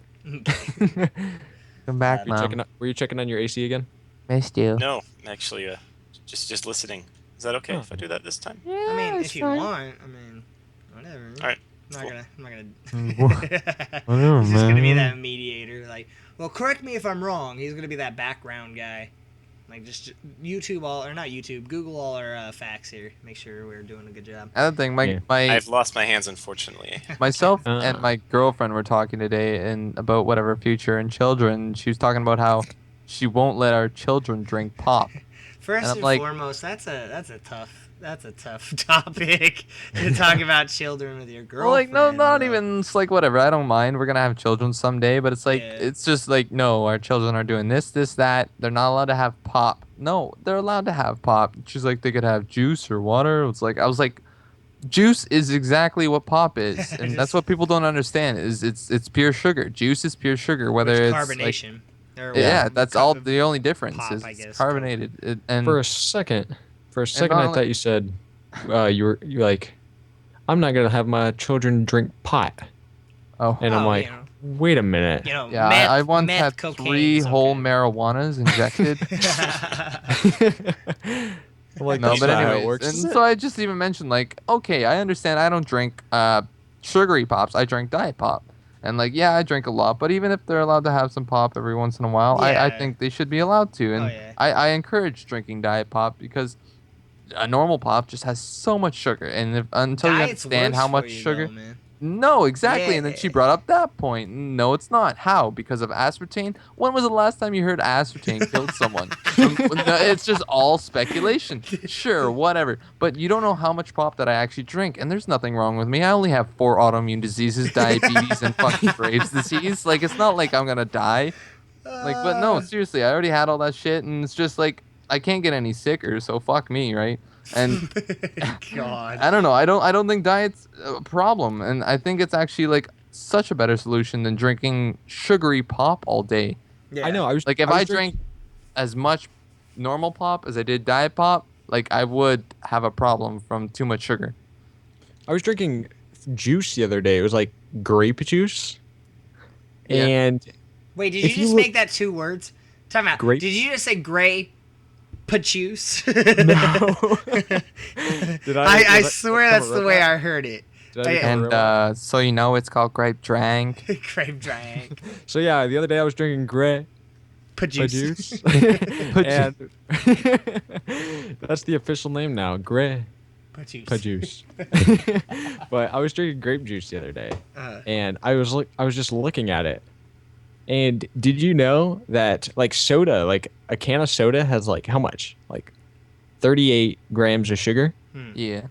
Come back, mom. Were you checking on your AC again? Missed you. No, actually, just listening. Is that okay Oh. if I do that this time? I mean, if you want, I mean, whatever. All right. I'm Cool. not gonna. Whatever, He's just gonna be man. that mediator. Like, well, correct me if I'm wrong. He's gonna be that background guy. Like, just YouTube not YouTube. Google all our facts here. Make sure we're doing a good job. Another thing, Yeah. I've lost my hands, unfortunately. myself Uh. and my girlfriend were talking today and about whatever future and children. She was talking about how she won't let our children drink pop. First And I'm and like- foremost, that's a tough topic to talk about children with your Well, girlfriend. like, no, not bro. even. It's like, whatever. I don't mind. We're gonna have children someday, but it's like, Yeah. it's just like, no, our children are doing this, that. They're not allowed to have pop. No, they're allowed to have pop. She's like, they could have juice or water. It's like, I was like, juice is exactly what pop is, and that's what people don't understand. Is it's pure sugar. Juice is pure sugar. Whether Which it's like, carbonation. Or yeah, what, that's cup all. of- The only difference pop, is I it's guess. carbonated. And For a second, not I only- thought you said you're like, I'm not gonna have my children drink pot, Oh. and I'm Oh, like, wait a minute. Yeah, meth, I once meth, had cocaine 3 is whole okay. marijuanas injected. I'm like, No, that's but not how it anyways, works, is and it? so I just even mentioned like, okay, I understand I don't drink sugary pops. I drink diet pop. And like, yeah, I drink a lot, but even if they're allowed to have some pop every once in a while, I Yeah. think they should be allowed to. Oh And yeah. I encourage drinking diet pop because a normal pop just has so much sugar. And until you Diet's understand worse how for much you, sugar, though, man. no, exactly. Yeah. And then she brought up that point. No, it's not. How? Because of aspartame? When was the last time you heard aspartame killed someone? No, it's just all speculation. Sure, whatever. But you don't know how much pop that I actually drink. And there's nothing wrong with me. I only have 4 autoimmune diseases, diabetes, and fucking Graves' disease. Like, it's not like I'm going to die. Like, but no, seriously, I already had all that shit. And it's just like, I can't get any sicker. So fuck me, right? And God. I don't know. I don't think diet's a problem, and I think it's actually like such a better solution than drinking sugary pop all day. Yeah. I know. Like if I was I drinking. drank as much normal pop as I did diet pop, like I would have a problem from too much sugar. I was drinking juice the other day. It was like grape juice, Yeah. and Wait, did if you you just look- make that 2 words? Time out. Grape- Did you just say gray pajuice? No. Did I was that swear come that's a the red way line? I heard it. Did I I- become a And red line? so you know it's called grape drank. Grape drank. So yeah, the other day I was drinking grape Pajuice. juice, and that's the official name now, grape Pajuice. juice. But I was drinking grape juice the other day, Uh, and I was just looking at it. And did you know that like soda, like a can of soda has like how much? Like 38 grams of sugar. Yeah.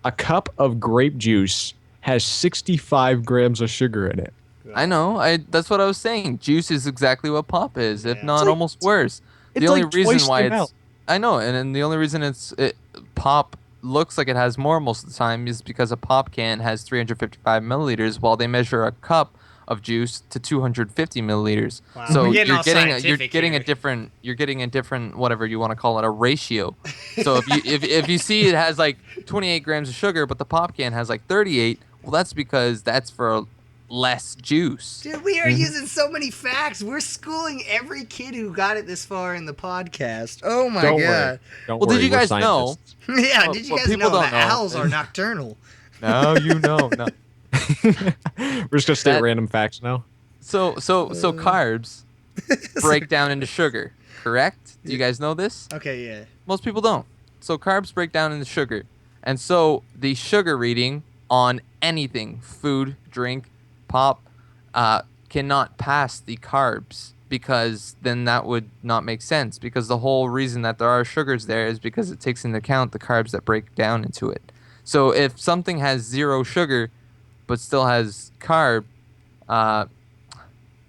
A cup of grape juice has 65 grams of sugar in it. I know. That's what I was saying. Juice is exactly what pop is, if Yeah. not It's like- almost worse. It's The only like reason twice why the it's amount. I know, and then the only reason pop looks like it has more most of the time is because a pop can has 355 milliliters, while they measure a cup of juice to 250 milliliters. Wow. So We're getting you're all getting scientific here. you're getting a different whatever you want to call it, a ratio. So if you see it has like 28 grams of sugar, but the pop can has like 38, well that's because that's for less juice. Dude, we are using so many facts. We're schooling every kid who got it this far in the podcast. Oh my Don't god. worry. Don't Well, worry. did you we're guys know? scientists. Yeah, Well, did you well, guys people know don't that know. owls are nocturnal? No, you know, no. We're just gonna state That- random facts now. So carbs break down into sugar, correct? Do you guys know this? Okay, yeah. Most people don't. So carbs break down into sugar. And so the sugar reading on anything, food, drink, pop, cannot pass the carbs, because then that would not make sense, because the whole reason that there are sugars there is because it takes into account the carbs that break down into it. So if something has 0 sugar but still has carb,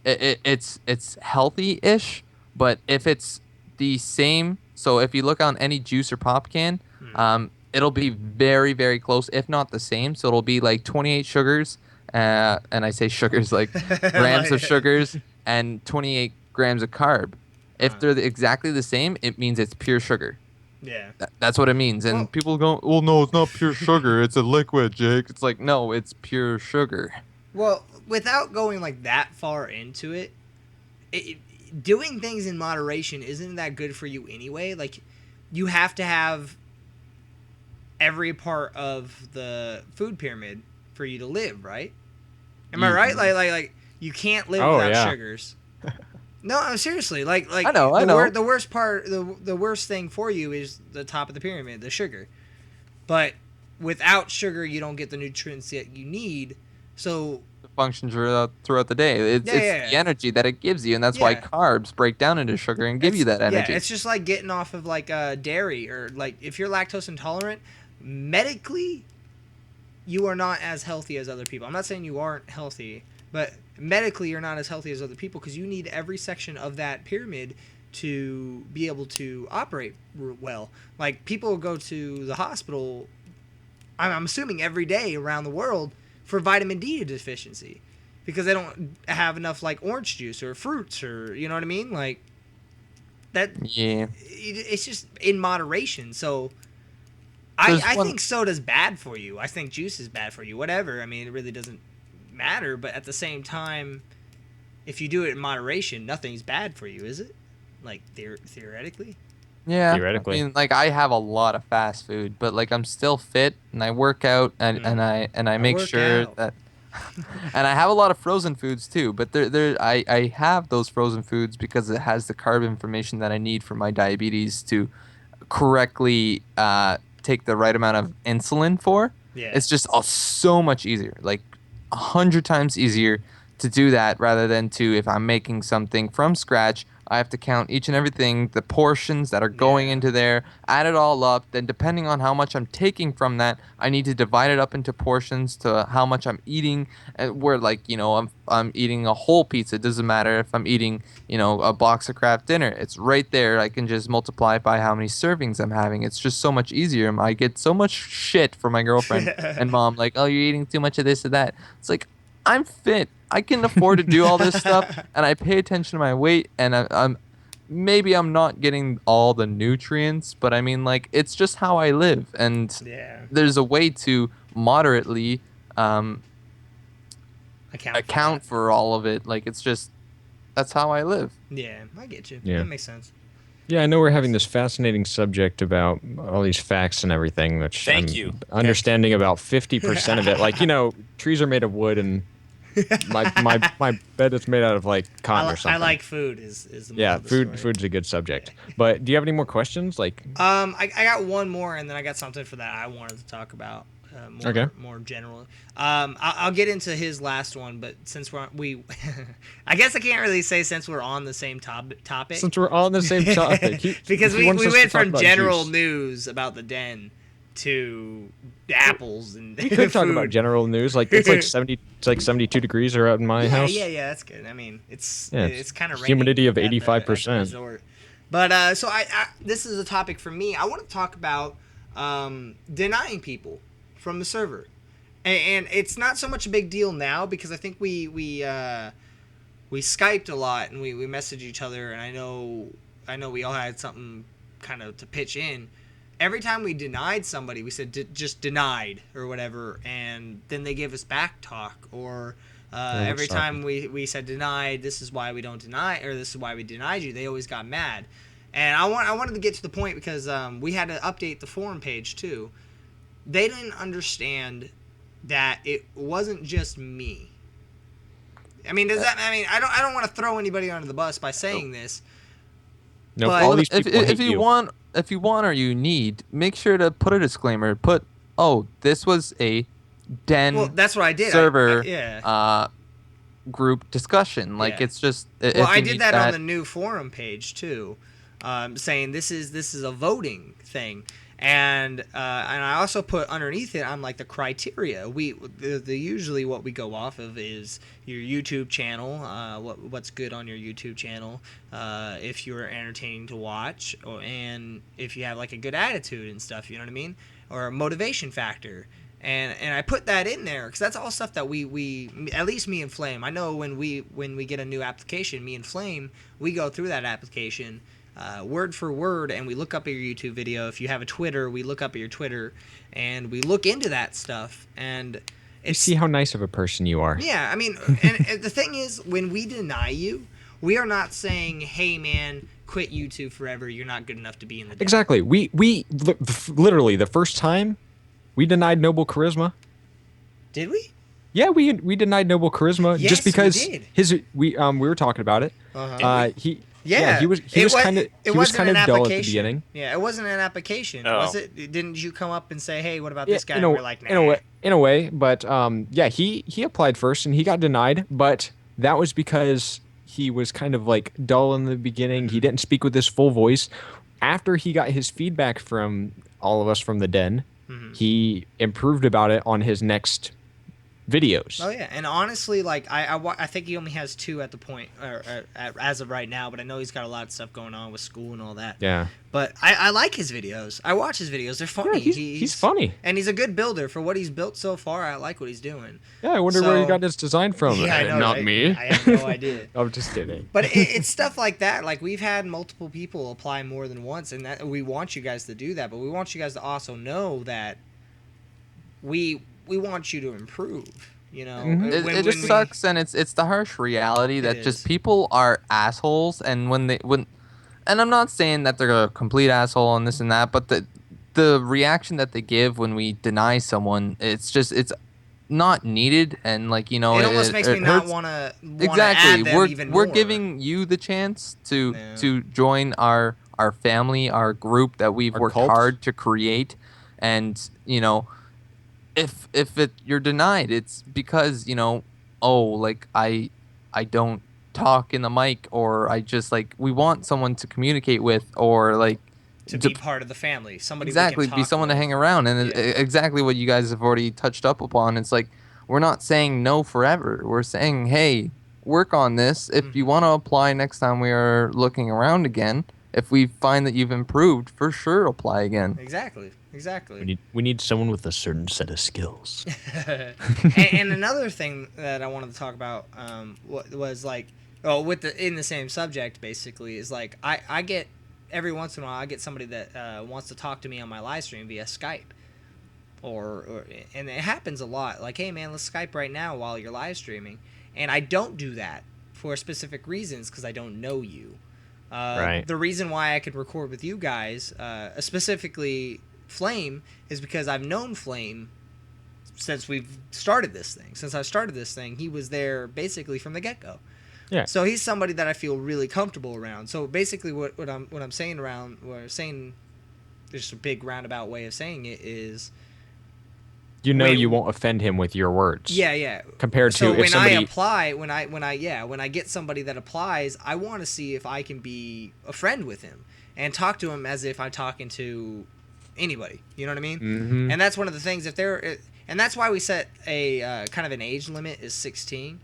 it's healthy-ish. But if it's the same, so if you look on any juice or pop can, it'll be very, very close, if not the same. So it'll be like 28 sugars, and I say sugars like grams of sugars, and 28 grams of carb. If they're exactly the same, it means it's pure sugar. Yeah. That's what it means. And Well- people go, well, no, it's not pure sugar. It's a liquid, Jake. It's like, no, it's pure sugar. Well, without going like that far into it, doing things in moderation isn't that good for you anyway. Like, you have to have every part of the food pyramid for you to live, right? Am I right? Like you can't live Oh, without yeah. sugars. No, seriously. Like I know. The worst part, the worst thing for you is the top of the pyramid, the sugar. But without sugar, you don't get the nutrients that you need. So Function throughout the day. It's Yeah. the energy that it gives you, and that's why Yeah. carbs break down into sugar and give you that energy. Yeah, it's just like getting off of like dairy, or like if you're lactose intolerant, medically, you are not as healthy as other people. I'm not saying you aren't healthy, but medically you're not as healthy as other people, because you need every section of that pyramid to be able to operate well. Like, people go to the hospital, I'm assuming every day around the world, for vitamin D deficiency, because they don't have enough like orange juice or fruits, or you know what I mean, like that. Yeah. It's just in moderation. So I think soda's bad for you. I think juice is bad for you. Whatever. I mean, it really doesn't matter. But at the same time, if you do it in moderation, nothing's bad for you, is it? Like theoretically. Yeah, Theoretically. I mean, like I have a lot of fast food, but like I'm still fit and I work out and I make work sure out. that, and I have a lot of frozen foods too. But I have those frozen foods because it has the carb information that I need for my diabetes to correctly take the right amount of insulin for. Yeah. It's just so much easier, like 100 times easier to do that rather than to if I'm making something from scratch. I have to count each and everything, the portions that are going Yeah. into there, add it all up. Then depending on how much I'm taking from that, I need to divide it up into portions to how much I'm eating. Where like I'm eating a whole pizza. It doesn't matter if I'm eating a box of Kraft dinner. It's right there. I can just multiply it by how many servings I'm having. It's just so much easier. I get so much shit from my girlfriend and mom like, oh, you're eating too much of this or that. It's like I'm fit. I can afford to do all this stuff, and I pay attention to my weight, and I'm maybe I'm not getting all the nutrients, but I mean, like, it's just how I live, and Yeah. there's a way to moderately account for all of it. Like, it's just that's how I live. Yeah, I get you. Yeah. That makes sense. Yeah, I know we're having this fascinating subject about all these facts and everything, which Thank I'm you. understanding about 50% of it. Like, trees are made of wood and my bed is made out of like cotton or something. I like food is the yeah, moral of the story. food's a good subject. But do you have any more questions? Like I got one more, and then I got something for that I wanted to talk about. More general. I'll get into his last one, but since we I guess I can't really say since we're on the same topic. Since we're on the same topic, because we wants us to went talk from about general juice. news about the den to apples and We could talk food. about general news. Like it's like 72 degrees are out in my house. Yeah, that's good. I mean, it's kind of humidity of 85%. But so I this is a topic for me. I want to talk about denying people from the server, and it's not so much a big deal now because I think we Skyped a lot and we messaged each other, and I know we all had something kind of to pitch in. Every time we denied somebody, we said just denied or whatever, and then they gave us back talk. Or every time we said denied, this is why we don't deny, or this is why we denied you, they always got mad. And I wanted to get to the point because we had to update the forum page too. They didn't understand that it wasn't just me. I mean, I don't want to throw anybody under the bus by saying this. No, But all these people hate If you want or you need, make sure to put a disclaimer. Put, oh, this was a den Well, that's what I did. server Yeah. group discussion. Like Yeah. it's just. Well, I did that on the new forum page too, saying this is a voting thing, and I also put underneath it, I'm like the criteria. The usually what we go off of is your YouTube channel, what's good on your YouTube channel, if you're entertaining to watch, and if you have like a good attitude and stuff, you know what I mean, or a motivation factor. And I put that in there because that's all stuff that we at least me and Flame. I know when we get a new application, me and Flame, we go through that application word for word, and we look up at your YouTube video. If you have a Twitter, we look up at your Twitter, and we look into that stuff. And You see how nice of a person you are. yeah, I mean, and the thing is, when we deny you, we are not saying, "Hey, man, quit YouTube forever. You're not good enough to be in the den." Exactly. We literally the first time we denied Noble Charisma. Did we? Yeah, we denied Noble Charisma Yes, just because we did. we were talking about it. Uh-huh. He was kind of dull at the beginning. Yeah, it wasn't an application, Oh. was it? Didn't you come up and say, "Hey, what about this guy?" And we're like, "Nah." in a way, but yeah, he applied first and he got denied, but that was because he was kind of like dull in the beginning. He didn't speak with his full voice. After he got his feedback from all of us from the den, he improved about it on his next videos. Oh yeah, and honestly, like I think he only has 2 at the point, or as of right now. But I know he's got a lot of stuff going on with school and all that. Yeah. But I like his videos. I watch his videos. They're funny. Yeah, he's funny. And he's a good builder for what he's built so far. I like what he's doing. Yeah, I wonder where he got his design from. Yeah, I know, Not right? me. I have no idea. I'm just kidding. But it's stuff like that. Like, we've had multiple people apply more than once, and that we want you guys to do that. But we want you guys to also know that we want you to improve. You know, It just sucks, and it's the harsh reality that is. just people are assholes, and and I'm not saying that they're a complete asshole and this and that, but the reaction that they give when we deny someone, it's not needed, and like, it almost makes me not want to add them even more. We're giving you the chance to join our family, our group that we've worked cult. hard to create, and if you're denied, it's because like I don't talk in the mic, or I just like, we want someone to communicate with, or like to be part of the family, somebody exactly, be someone to hang around, and exactly what you guys have already touched up upon. It's like, we're not saying no forever. We're saying, hey, work on this. If you want to apply next time we are looking around again, if we find that you've improved, for sure apply again. Exactly. We need someone with a certain set of skills. and another thing that I wanted to talk about was like, in the same subject basically, is like, I get every once in a while I get somebody that wants to talk to me on my live stream via Skype, and it happens a lot. Like, hey man, let's Skype right now while you're live streaming, and I don't do that for specific reasons because I don't know you. Right. The reason why I could record with you guys, specifically Flame, is because I've known Flame since we've started this thing. Since I started this thing, he was there basically from the get-go. Yeah. So he's somebody that I feel really comfortable around. So basically, what I'm saying there's a big roundabout way of saying it is, you won't offend him with your words. Yeah. Compared to so if when somebody... I apply, when I get somebody that applies, I want to see if I can be a friend with him and talk to him as if I'm talking to anybody. You know what I mean? Mm-hmm. And that's one of the things. And that's why we set a kind of an age limit is 16,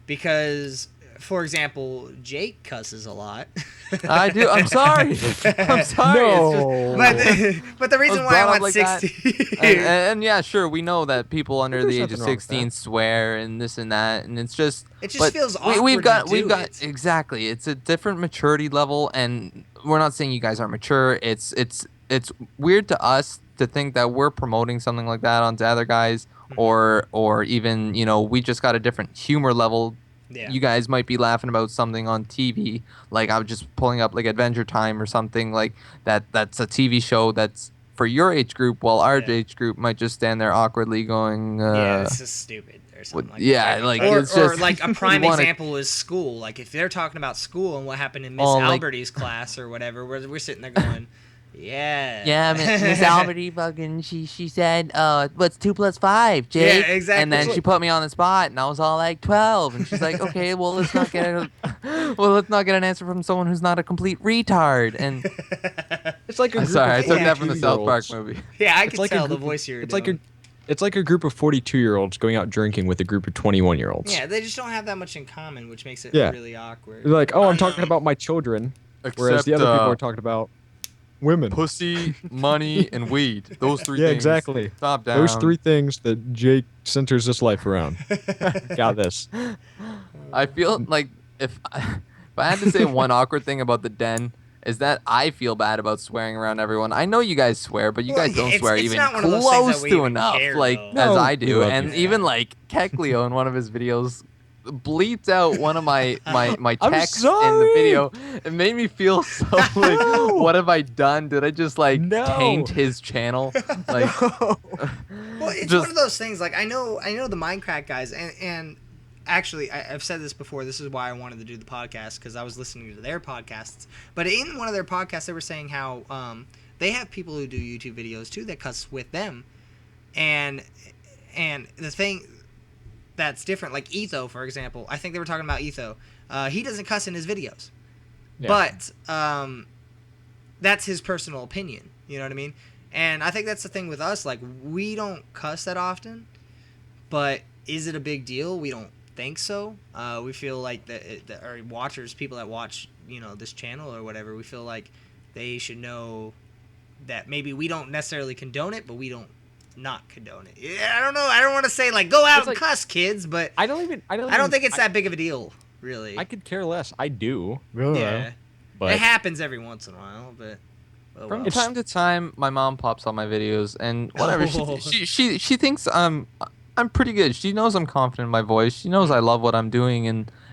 because, for example, Jake cusses a lot. I do. I'm sorry. I'm sorry. No. But the reason why I want like 16, and yeah, sure, we know that people under There's the age of nothing wrong with 16 that. swear and this and that, and it's just feels awkward. we've got it. exactly. It's a different maturity level, and we're not saying you guys aren't mature. It's weird to us to think that we're promoting something like that onto other guys, or even we just got a different humor level. Yeah. You guys might be laughing about something on TV, like I was just pulling up like Adventure Time or something like that. That's a TV show that's for your age group, while our age group might just stand there awkwardly going, this is stupid or something like yeah, that. like it's just, or like a prime example is school. Like if they're talking about school and what happened in Miss Alberty's class or whatever, we're sitting there going, yeah, Miss Alberty fucking she said, what's 2 + 5, Jake? Yeah, exactly. And then she put me on the spot, and I was all like 12, and she's like, okay, well let's not get an answer from someone who's not a complete retard. And it's like I'm sorry, I took that from the South Park movie. Yeah, I can tell the voice you're doing. It's like a group of 42-year-olds going out drinking with a group of 21-year-olds. Yeah, they just don't have that much in common, which makes it really awkward. They're like, oh, I'm talking about my children, whereas the other people are talking about women. Pussy, money, and weed. Those 3 things. Yeah, exactly. Top down. Those 3 things that Jake centers his life around. Got this. I feel like if I had to say one awkward thing about the den, is that I feel bad about swearing around everyone. I know you guys swear, but you guys don't swear even close to enough, like as I do. And even like Kekleo in one of his videos bleeps out one of my texts in the video. It made me feel so like, what have I done? Did I just like taint his channel? Like, well, it's one of those things. Like I know the Minecraft guys, and actually I've said this before. This is why I wanted to do the podcast, because I was listening to their podcasts. But in one of their podcasts, they were saying how they have people who do YouTube videos too that cuss with them, and the thing that's different, like Etho, for example. I think they were talking about Etho. He doesn't cuss in his videos, but that's his personal opinion. You know what I mean? And I think that's the thing with us. Like, we don't cuss that often, but is it a big deal? We don't think so. We feel like our watchers, people that watch, this channel or whatever, we feel like they should know that maybe we don't necessarily condone it, but we don't not condone it. Yeah, I don't know. I don't want to say like go out and cuss, kids, but I don't think it's that big of a deal, really. I could care less. I do. Yeah, but it happens every once in a while, but. From time to time, my mom pops on my videos, and whatever she thinks I'm pretty good. She knows I'm confident in my voice. She knows I love what I'm doing,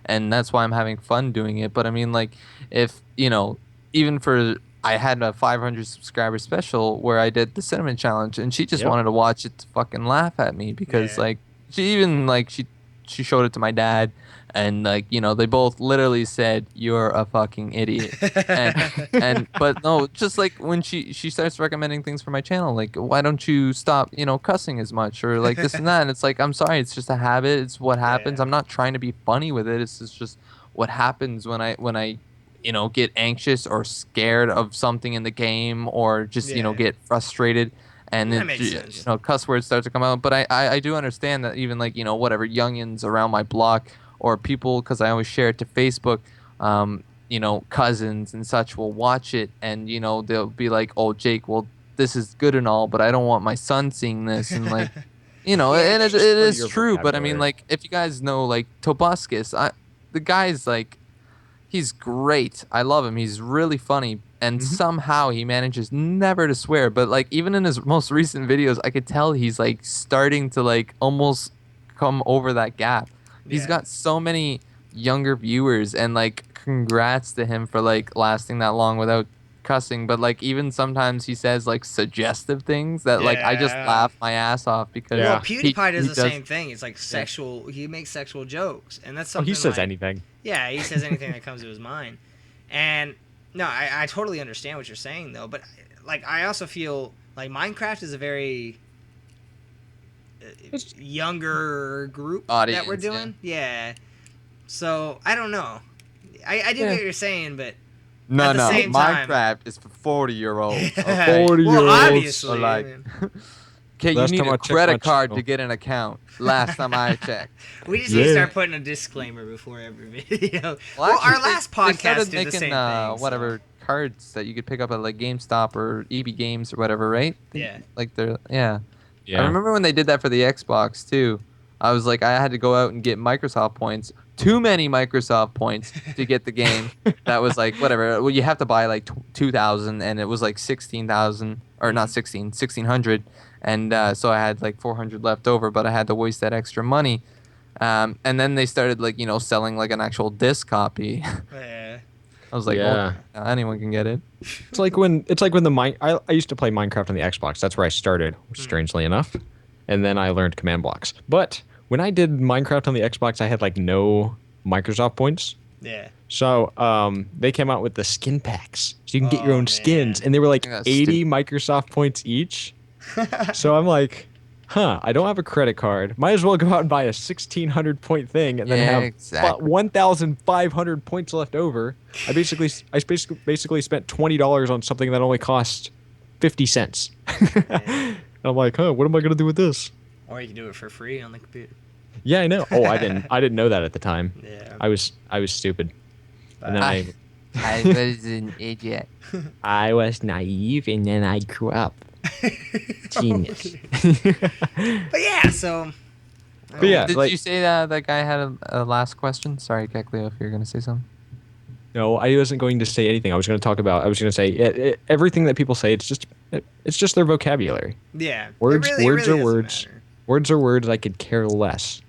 and that's why I'm having fun doing it. But I mean, like, if even for I had a 500 subscriber special where I did the cinnamon challenge, and she just wanted to watch it to fucking laugh at me because like she even like she showed it to my dad. And like they both literally said you're a fucking idiot, but no, just like when she starts recommending things for my channel, like why don't you stop cussing as much or like this and that, and it's like I'm sorry, it's just a habit, it's what happens. I'm not trying to be funny with it. It's just what happens when I get anxious or scared of something in the game or just get frustrated. And then cuss words start to come out, but I do understand that even like whatever youngins around my block. Or people, because I always share it to Facebook, cousins and such will watch it, and they'll be like, "Oh, Jake, well, this is good and all, but I don't want my son seeing this." And like, and it is true. But I mean, like, if you guys know, like Tobuscus, the guy's like, he's great. I love him. He's really funny, and somehow he manages never to swear. But like, even in his most recent videos, I could tell he's like starting to like almost come over that gap. He's got so many younger viewers, and like congrats to him for like lasting that long without cussing. But like even sometimes he says like suggestive things that like I just laugh my ass off because PewDiePie does the same thing. It's like sexual. He makes sexual jokes, and that's something. He says anything. Yeah, he says anything that comes to his mind. And no, I totally understand what you're saying though. But like I also feel like Minecraft is a very younger group audience, that we're doing. Yeah. So I don't know. I do get what you're saying, but no, same Minecraft time, is for 40-year-olds. 40-year-olds. Well, obviously. Like, okay, you need a credit card to get an account. Last time I checked. We just need to start putting a disclaimer before every video. Well, our last podcast did the same thing. Whatever cards that you could pick up at like GameStop or EB Games or whatever, right? Yeah. Like they're I remember when they did that for the Xbox too. I was like, I had to go out and get Microsoft points. Too many Microsoft points to get the game. That was like whatever. Well, you have to buy like 2,000, and it was like 16,000 or not 1,600, and so I had like 400 left over, but I had to waste that extra money. And then they started like selling like an actual disc copy. Yeah. I was like, well, anyone can get it. It's like when I used to play Minecraft on the Xbox. That's where I started, strangely enough. And then I learned command blocks. But when I did Minecraft on the Xbox, I had like no Microsoft points. Yeah. So they came out with the skin packs. So you can get your own skins. And they were like 80 Microsoft points each. So I'm like, I don't have a credit card. Might as well go out and buy a 1,600 point thing and then have 1,500 points left over. I basically spent $20 on something that only cost 50 cents. And I'm like, what am I gonna do with this? Or you can do it for free on the computer. Yeah, I know. Oh, I didn't know that at the time. Yeah. I was stupid. And then I was an idiot. I was naive, and then I grew up. Genius. But yeah, so. Did you say that guy had a last question? Sorry, Kekleo, if you're gonna say something. No, I wasn't going to say anything. I was going to say everything that people say. It's just their vocabulary. Yeah. Words are words. Matter. Words are words. I could care less.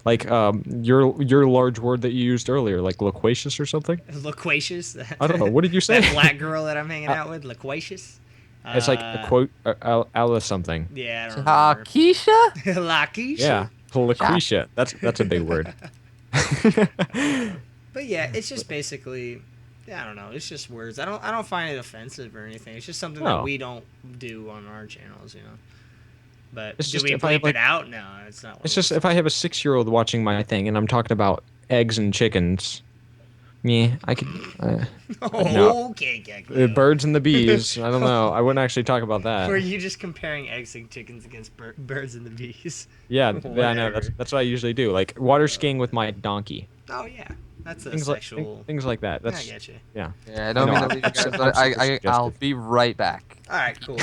Like your large word that you used earlier, like loquacious or something. Loquacious. I don't know. What did you say? That black girl that I'm hanging out with, loquacious. It's like a quote, Alice something. Yeah, I don't remember. Keisha? Lakeisha? Yeah, loquacia. That's a big word. But yeah, it's just basically, I don't know. It's just words. I don't find it offensive or anything. It's just something that we don't do on our channels, But it's do just we if I bleep it out? No, it's not. It's just if I have a 6-year-old watching my thing and I'm talking about eggs and chickens, Yeah, I could. Okay. Birds and the bees. I don't know. I wouldn't actually talk about that. Were you just comparing eggs and chickens against birds and the bees? Yeah, I know. Whatever. That's what I usually do. Like water skiing with my donkey. Oh yeah, that's a Things like sexual. things like that. I That's get you. yeah. Yeah, I don't I know, mean to leave you I'm guys, super but I'll suggestive. be right back. All right, cool.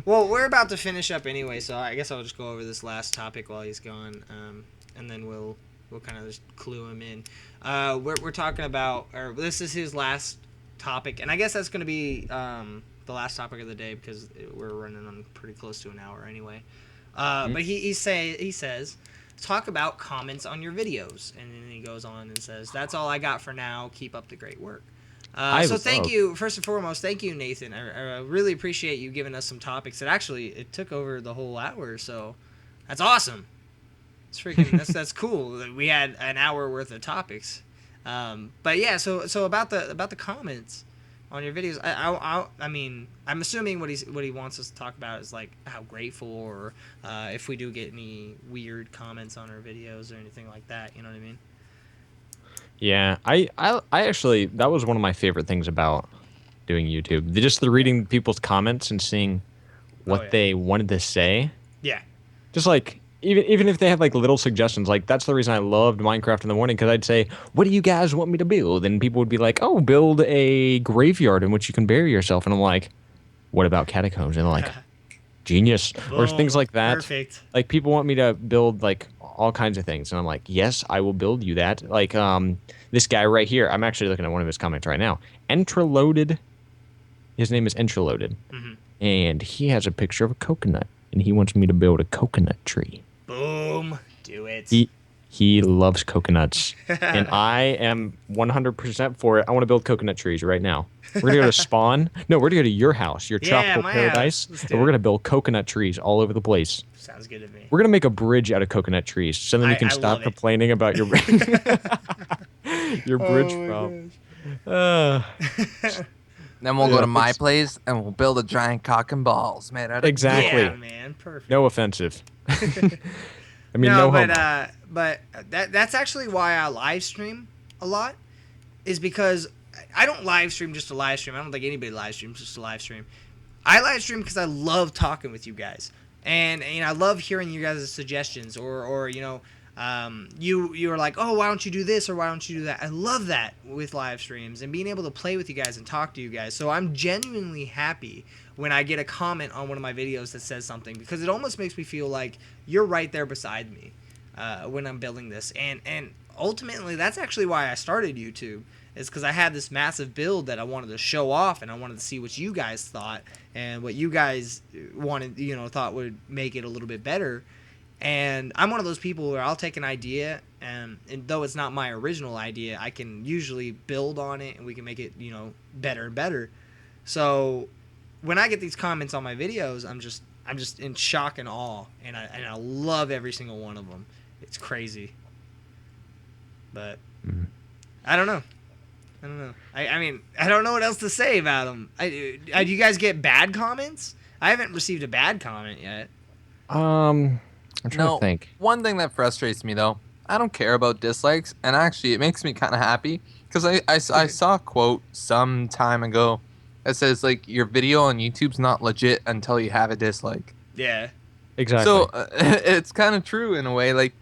Well, we're about to finish up anyway, so I guess I'll just go over this last topic while he's gone, and then we'll kind of just clue him in. We're talking about, or this is his last topic, and I guess that's going to be the last topic of the day because we're running on pretty close to an hour anyway. But he says, talk about comments on your videos, and then he goes on and says, that's all I got for now. Keep up the great work. So thank you, first and foremost, thank you, Nathan. I really appreciate you giving us some topics. It took over the whole hour, so that's awesome. It's freaking that's cool. We had an hour worth of topics. But yeah, so about the comments on your videos, I mean, I'm assuming what he wants us to talk about is like how grateful or if we do get any weird comments on our videos or anything like that. You know what I mean? Yeah, I actually that was one of my favorite things about doing YouTube. Just the reading people's comments and seeing what they wanted to say. Yeah. Just like even if they had like little suggestions, like that's the reason I loved Minecraft in the morning because I'd say, "What do you guys want me to build?" And people would be like, "Oh, build a graveyard in which you can bury yourself." And I'm like, "What about catacombs?" And they're like, "Genius," or things like that. Perfect. Like people want me to build like all kinds of things, and I'm like, "Yes, I will build you that." Like this guy right here, I'm actually looking at one of his comments right now. Entraloaded. His name is Entraloaded, and he has a picture of a coconut, and he wants me to build a coconut tree. Boom. Do it. He loves coconuts, and I am 100% for it. I want to build coconut trees right now. We're gonna go to Spawn. No, we're gonna go to your house, your tropical my paradise, house. Let's do and we're it. gonna build coconut trees all over the place. Sounds good to me. We're gonna make a bridge out of coconut trees, so then you can I stop love it. complaining about your your bridge problem. Then we'll go Yeah, to my it's- place and we'll build a giant cock and balls made out of Exactly. Yeah, man. Perfect. No offensive. I mean, no homo. but that's actually why I live stream a lot, is because I don't live stream just to live stream. I don't think anybody live streams just to live stream. I live stream because I love talking with you guys, and I love hearing you guys' suggestions or you are like, oh, why don't you do this or why don't you do that? I love that with live streams and being able to play with you guys and talk to you guys. So I'm genuinely happy when I get a comment on one of my videos that says something, because it almost makes me feel like you're right there beside me when I'm building this. And ultimately, that's actually why I started YouTube, is because I had this massive build that I wanted to show off, and I wanted to see what you guys thought and what you guys wanted, thought would make it a little bit better. And I'm one of those people where I'll take an idea, and though it's not my original idea, I can usually build on it, and we can make it, better and better. So when I get these comments on my videos, I'm just in shock and awe, and I love every single one of them. It's crazy. But I don't know. I mean, I don't know what else to say about them. Do you guys get bad comments? I haven't received a bad comment yet. I'm trying to think. One thing that frustrates me though, I don't care about dislikes, and actually it makes me kind of happy because I saw a quote some time ago that says like your video on YouTube's not legit until you have a dislike. Yeah. Exactly. So it's kind of true in a way. Like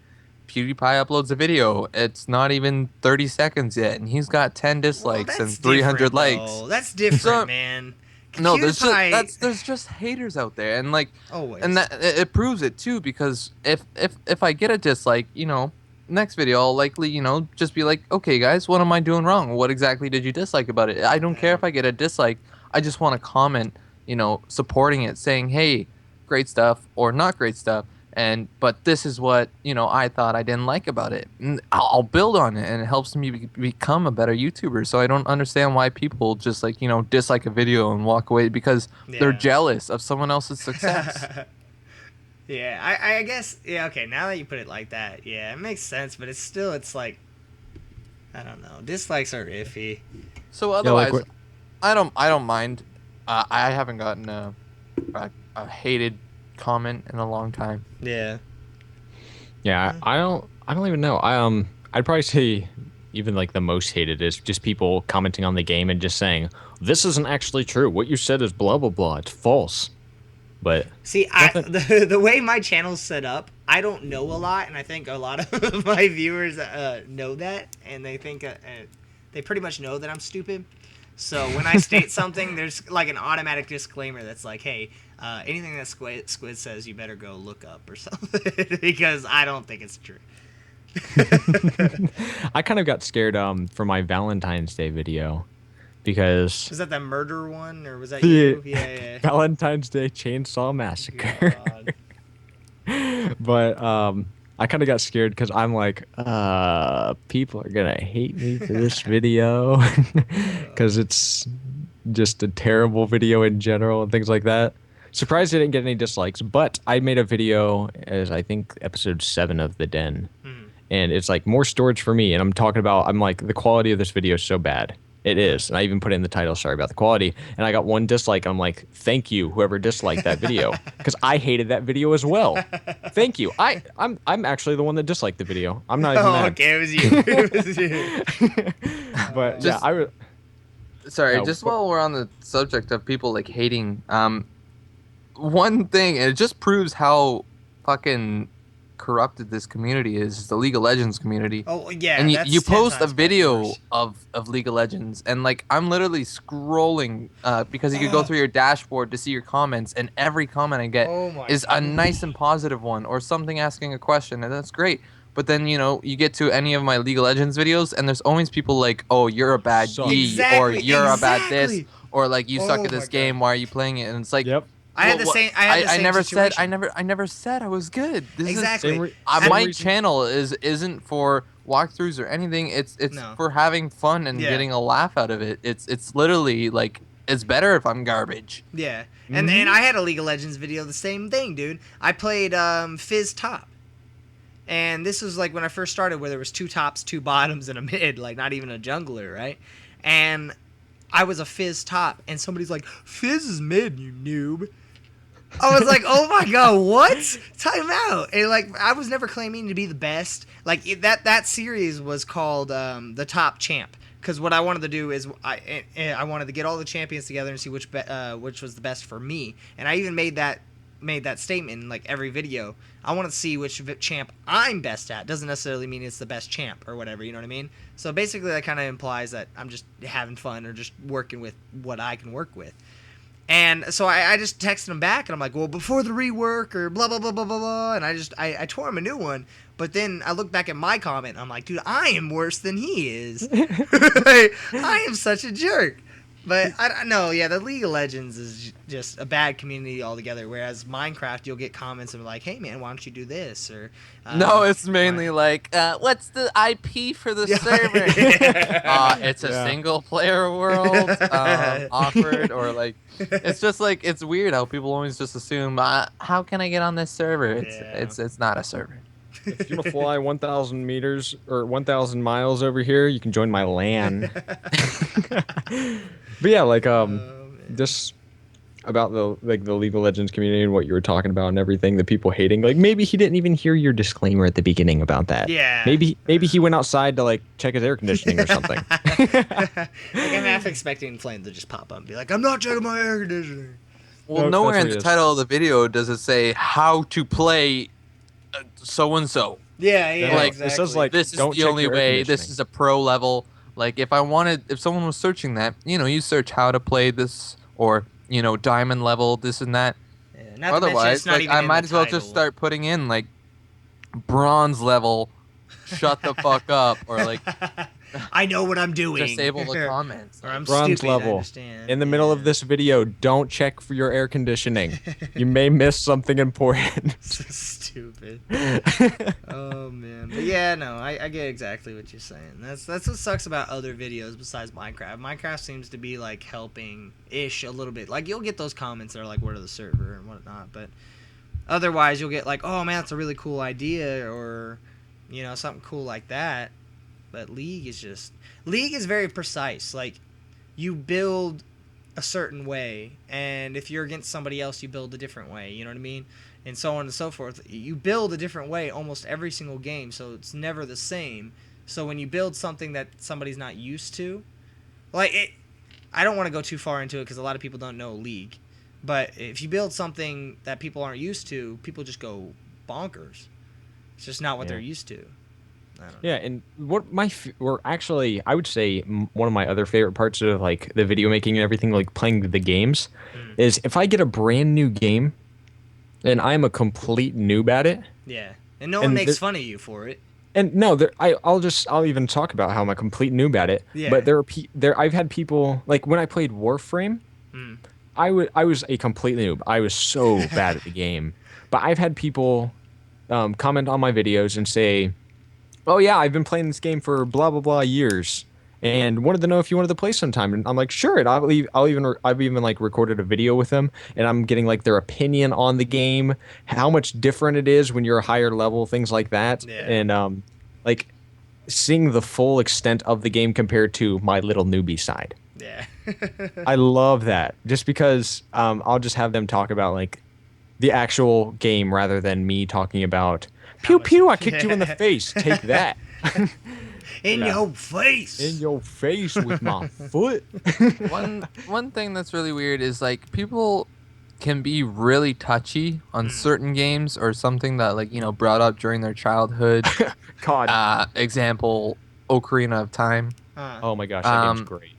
PewDiePie uploads a video, it's not even 30 seconds yet, and he's got 10 dislikes and 300 likes. That's different, So- man. No, PewDiePie- there's just haters out there, and like, Always. and that it proves it too, because if I get a dislike, next video I'll likely just be like, okay guys, what am I doing wrong? What exactly did you dislike about it? I don't care if I get a dislike. I just want to comment, supporting it, saying, hey, great stuff or not great stuff, but this is what I thought I didn't like about it. And I'll build on it, and it helps me become a better YouTuber. So I don't understand why people just like dislike a video and walk away because they're Yeah. jealous of someone else's success. Yeah, I guess, yeah, okay, now that you put it like that, yeah, it makes sense, but it's like, I don't know, dislikes are iffy. So otherwise, what- I don't mind. I haven't gotten a hated comment in a long time. Yeah. Yeah, I don't even know. I'd probably say even like the most hated is just people commenting on the game and just saying, "This isn't actually true. What you said is blah blah blah. It's false." But See, nothing. the way my channel's set up, I don't know a lot, and I think a lot of my viewers know that, and they think they pretty much know that I'm stupid. So when I state something, there's like an automatic disclaimer that's like, "Hey, anything that Squid says, you better go look up or something," because I don't think it's true. I kind of got scared for my Valentine's Day video because Was that the murder one, or was that Yeah. you? Yeah. Valentine's Day Chainsaw Massacre. God. But I kind of got scared because I'm like, people are gonna hate me for this video because it's just a terrible video in general and things like that. Surprised I didn't get any dislikes, but I made a video as I think episode 7 of The Den, and it's like more storage for me. And I'm like, the quality of this video is so bad. It is. And I even put in the title, sorry about the quality. And I got 1 dislike. I'm like, thank you, whoever disliked that video. Because I hated that video as well. Thank you. I'm actually the one that disliked the video. I'm not even Oh, mad. okay, it was you. It was you. But Just- yeah, I would. Sorry, Oh, just but- while we're on the subject of people like hating, one thing, and it just proves how fucking corrupted this community is the League of Legends community. Oh yeah, And that's you 10 post a times video worse. of League of Legends, and like I'm literally scrolling because you could go through your dashboard to see your comments, and every comment I get Oh my is a God. nice and positive one or something asking a question, and that's great. But then you get to any of my League of Legends videos, and there's always people like, "Oh, you're a bad Suck. D," or Exactly, "You're a bad this," exactly. or like, "You suck Oh at this my God. game. Why are you playing it?" And it's like, Yep. I had well, the same. I had the same never said situation. I never said I was good. This Exactly. Same is same my reason- channel isn't for walkthroughs or anything. It's No. for having fun and Yeah. getting a laugh out of it. It's literally like it's better if I'm garbage. Yeah, and I had a League of Legends video, the same thing, dude. I played Fizz top, and this was like when I first started, where there was 2 tops, 2 bottoms, and a mid, like not even a jungler, right? And I was a Fizz top, and somebody's like, "Fizz is mid, you noob." I was like, "Oh my God, what? Time out!" And like, I was never claiming to be the best. Like that series was called the Top Champ, because what I wanted to do is I wanted to get all the champions together and see which was the best for me. And I even made that statement in like every video. I want to see which champ I'm best at. Doesn't necessarily mean it's the best champ or whatever. You know what I mean? So basically, that kind of implies that I'm just having fun or just working with what I can work with. And so I just texted him back, and I'm like, well, before the rework or blah, blah, blah, blah, blah, blah. And I tore him a new one. But then I look back at my comment, and I'm like, dude, I am worse than he is. I am such a jerk. But I don't know. Yeah, the League of Legends is just a bad community altogether. Whereas Minecraft, you'll get comments of like, "Hey man, why don't you do this?" Or No, it's mainly like, what's the IP for the server? It's a Yeah. single player world, awkward, or like, it's just like, it's weird how people always just assume, how can I get on this server? It's not a server. If you want to fly 1,000 meters or 1,000 miles over here, you can join my LAN. But yeah, like just about the League of Legends community and what you were talking about and everything, the people hating. Like maybe he didn't even hear your disclaimer at the beginning about that. Yeah. Maybe he went outside to like check his air conditioning or something. Like I'm half expecting Flame to just pop up and be like, "I'm not checking my air conditioning." Well, No, nowhere that's in what the it is. title of the video does it say how to play so and so. Yeah, yeah, Like, exactly. it says, like, This is don't the check only your air way. This conditioning. is a pro level. Like if someone was searching that, you search how to play this or diamond level, this and that. Yeah, not to mention Otherwise, it's not like even I in might the as well title. just start putting in like bronze level, shut the fuck up, or like I know what I'm doing. disable the comments. Or I'm Bronze stupid, I level. understand. In the middle of Yeah. this video, don't check for your air conditioning. You may miss something important. So stupid. Oh man, but yeah, no, I get exactly what you're saying. That's what sucks about other videos besides Minecraft. Minecraft seems to be like helping ish a little bit. Like you'll get those comments that are like, "Where to the server" and whatnot, but otherwise you'll get like, "Oh man, that's a really cool idea," or something cool like that. But League is very precise. Like you build a certain way, and if you're against somebody else, you build a different way. You know what I mean? And so on and so forth. You build a different way almost every single game, so it's never the same. So when you build something that somebody's not used to, like it, I don't want to go too far into it because a lot of people don't know League. But if you build something that people aren't used to, people just go bonkers. It's just not what they're used to. I don't know. Yeah, and or actually, I would say one of my other favorite parts of like the video making and everything, like playing the games, is if I get a brand new game, and I'm a complete noob at it. Yeah, and no one makes fun of you for it. And no, I'll even talk about how I'm a complete noob at it. Yeah. But I've had people like when I played Warframe, I was a complete noob. I was so bad at the game. But I've had people comment on my videos and say, "Oh yeah, I've been playing this game for blah blah blah years, and wanted to know if you wanted to play sometime." And I'm like, "Sure." And I've even like recorded a video with them, and I'm getting like their opinion on the game, how much different it is when you're a higher level, things like that, and like seeing the full extent of the game compared to my little newbie side. Yeah. I love that, just because I'll just have them talk about like the actual game rather than me talking about pew pew. I kicked you in the face. Take that. In your face. In your face with my foot. One thing that's really weird is like people can be really touchy on certain games or something that like brought up during their childhood. God. Example, Ocarina of Time. Oh my gosh, that game's great.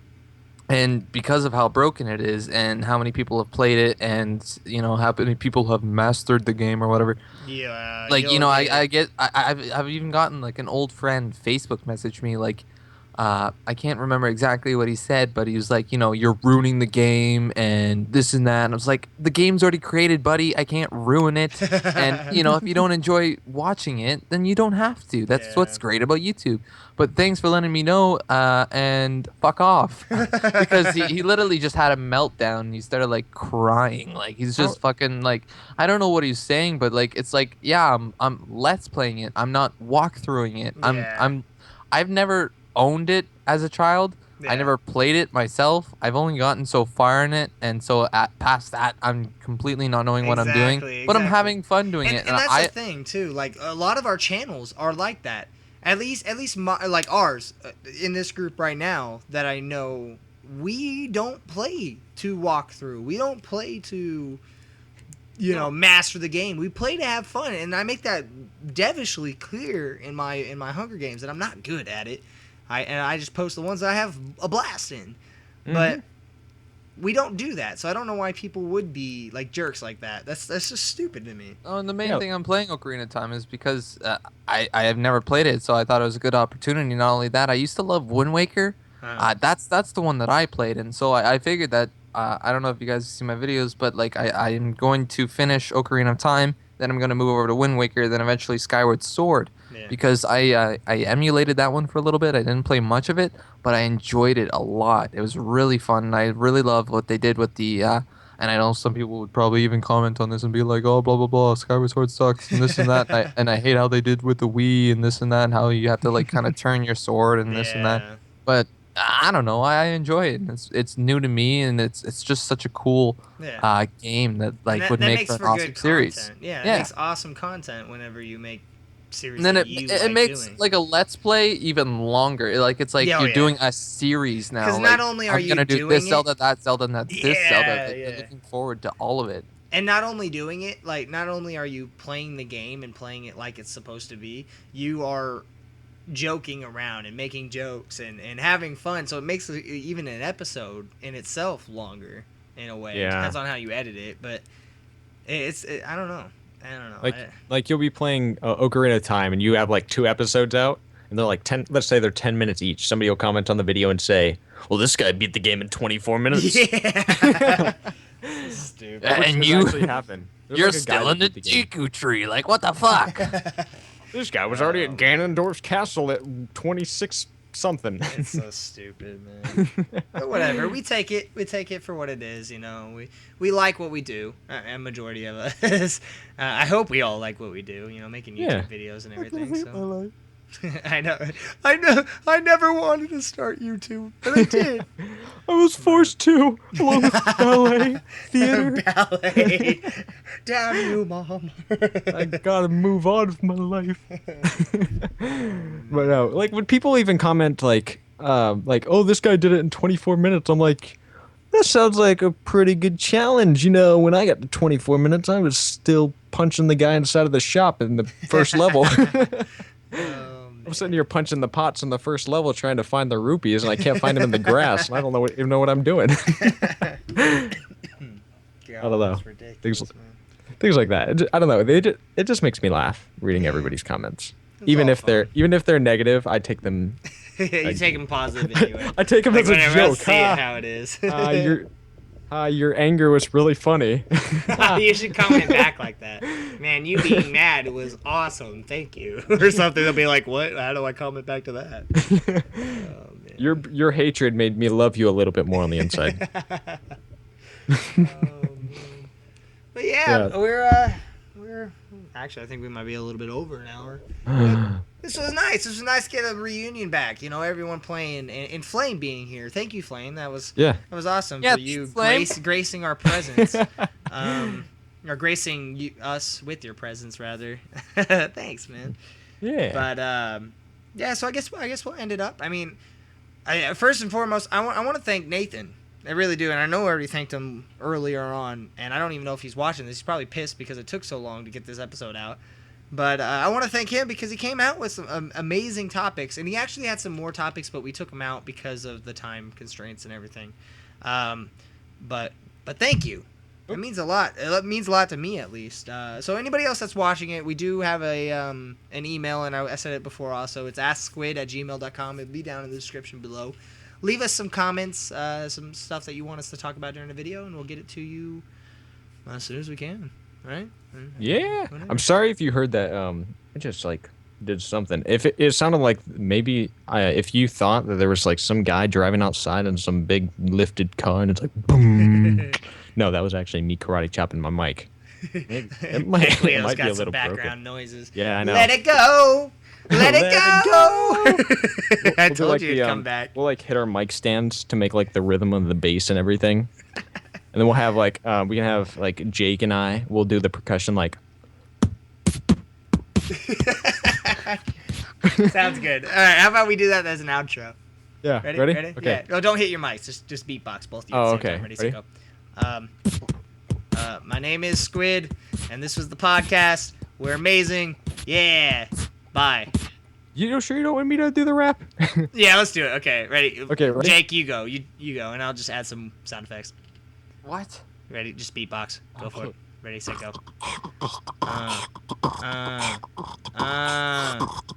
And because of how broken it is and how many people have played it and how many people have mastered the game or whatever. Yeah. Like I've even gotten like an old friend Facebook message me like I can't remember exactly what he said, but he was like, you're ruining the game and this and that. And I was like, the game's already created, buddy. I can't ruin it. And if you don't enjoy watching it, then you don't have to. That's what's great about YouTube. But thanks for letting me know, and fuck off. Because he literally just had a meltdown and he started like crying. Like he's just fucking like, I don't know what he's saying, but like it's like, yeah, I'm let's playing it. I'm not walkthroughing it. I've never owned it as a child. I never played it myself. I've only gotten so far in it, and so past that, I'm completely not knowing what I'm doing. But I'm having fun doing it. And that's the thing too. Like a lot of our channels are like that. At least like ours in this group right now that I know, we don't play to walk through. We don't play to master the game. We play to have fun, and I make that devilishly clear in my Hunger Games that I'm not good at it. I just post the ones that I have a blast in. But we don't do that, so I don't know why people would be like jerks like that. That's just stupid to me. Oh, and the main thing I'm playing Ocarina of Time is because I have never played it, so I thought it was a good opportunity. Not only that, I used to love Wind Waker. That's the one that I played, and so I figured that I don't know if you guys see my videos, but like I am going to finish Ocarina of Time, then I'm going to move over to Wind Waker, then eventually Skyward Sword. Because I emulated that one for a little bit. I didn't play much of it, but I enjoyed it a lot. It was really fun, and I really love what they did with the. And I know some people would probably even comment on this and be like, "Oh, blah blah blah, Skyward Sword sucks," and this and that. And I hate how they did with the Wii and this and that, and how you have to like kind of turn your sword and this and that. But I don't know. I enjoy it. It's new to me, and it's just such a cool game that like would make for an awesome series. Yeah, it makes awesome content whenever you make. And then it makes doing. like a let's play even longer. It's like you're doing a series now. Because like, not only are I'm you gonna do doing this it, Zelda, that Zelda, and this Zelda. You're looking forward to all of it. And not only doing it, like not only are you playing the game and playing it like it's supposed to be, you are joking around and making jokes and having fun. So it makes even an episode in itself longer in a way. Yeah. It depends on how you edit it, but I don't know. Like you'll be playing Ocarina of Time and you have like 2 episodes out and they're like 10. Let's say they're 10 minutes each. Somebody will comment on the video and say, "Well, this guy beat the game in 24 minutes." Yeah. Stupid. And you actually happened. You're like still in the Jiku tree. Like what the fuck? This guy was already at Ganondorf's castle at 26 something. It's so stupid, man. But whatever, we take it for what it is. We like what we do. A majority of us. I hope we all like what we do. Making YouTube videos and everything. So I know. I never wanted to start YouTube, but I did. I was forced to, along with ballet, theater. Ballet. Damn you, mom. I gotta move on with my life. But no, like when people even comment like, oh, this guy did it in 24 minutes. I'm like, that sounds like a pretty good challenge. You know, when I got to 24 minutes, I was still punching the guy inside of the shop in the first level. I'm sitting here punching the pots in the first level trying to find the rupees, and I can't find them in the grass. And I don't even know what I'm doing. I don't know. Things like that. I don't know. It just makes me laugh reading everybody's comments. Even if they're negative, I take them. You take them positive anyway. I take them like as a joke. See it how it is. Your anger was really funny. You should comment back like that. Man, you being mad was awesome. Thank you. Or something. They'll be like, what? How do I comment back to that? Oh, man. Your hatred made me love you a little bit more on the inside. But yeah, we're actually, I think we might be a little bit over an hour. But this was nice. This was nice to get a reunion back. You know, everyone playing and Flame being here. Thank you, Flame. That was awesome for you gracing our presence. Or gracing us with your presence, rather. Thanks, man. Yeah. But yeah. So I guess we'll end it up. I mean, first and foremost, I want to thank Nathan. I really do, and I know I already thanked him earlier on, and I don't even know if he's watching this. He's probably pissed because it took so long to get this episode out. But I want to thank him because he came out with some amazing topics, and he actually had some more topics, but we took them out because of the time constraints and everything. But thank you. It means a lot. It means a lot to me, at least. So anybody else that's watching it, we do have an email, and I said it before also. It's asksquid@gmail.com. It'll be down in the description below. Leave us some comments, some stuff that you want us to talk about during the video, and we'll get it to you as soon as we can. All right? Yeah. I'm sorry if you heard that. I just did something. If it sounded like maybe if you thought that there was like some guy driving outside in some big lifted car and it's like boom. No, that was actually me karate chopping my mic. It might be a little background noises. Yeah, I know. Let it go. Let it go. I told you it'd come back. We'll hit our mic stands to make the rhythm of the bass and everything. And then we'll have we can have Jake and I will do the percussion Sounds good. All right, how about we do that as an outro? Yeah. Ready? Okay. Yeah. Oh, don't hit your mics. Just beatbox both of you. Oh, okay. Time. Ready? Go. My name is Squid, and this was the podcast. We're amazing. Yeah. Bye. Sure you don't want me to do the rap? Yeah, let's do it. Okay, ready? Okay, ready? Jake, you go. You go, and I'll just add some sound effects. What? Ready? Just beatbox. Go for it. Ready, set, go.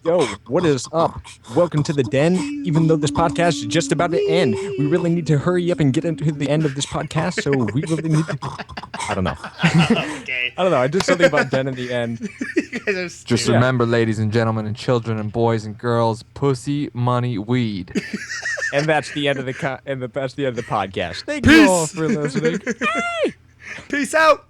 Yo, what is up? Welcome to the den. Even though this podcast is just about to end, we really need to hurry up and get into the end of this podcast, so we really need to... I don't know. Okay. I don't know. I did something about den in the end. Just remember, ladies and gentlemen and children and boys and girls, pussy, money, weed. And that's the end of the podcast. Thank you all for listening. Peace out.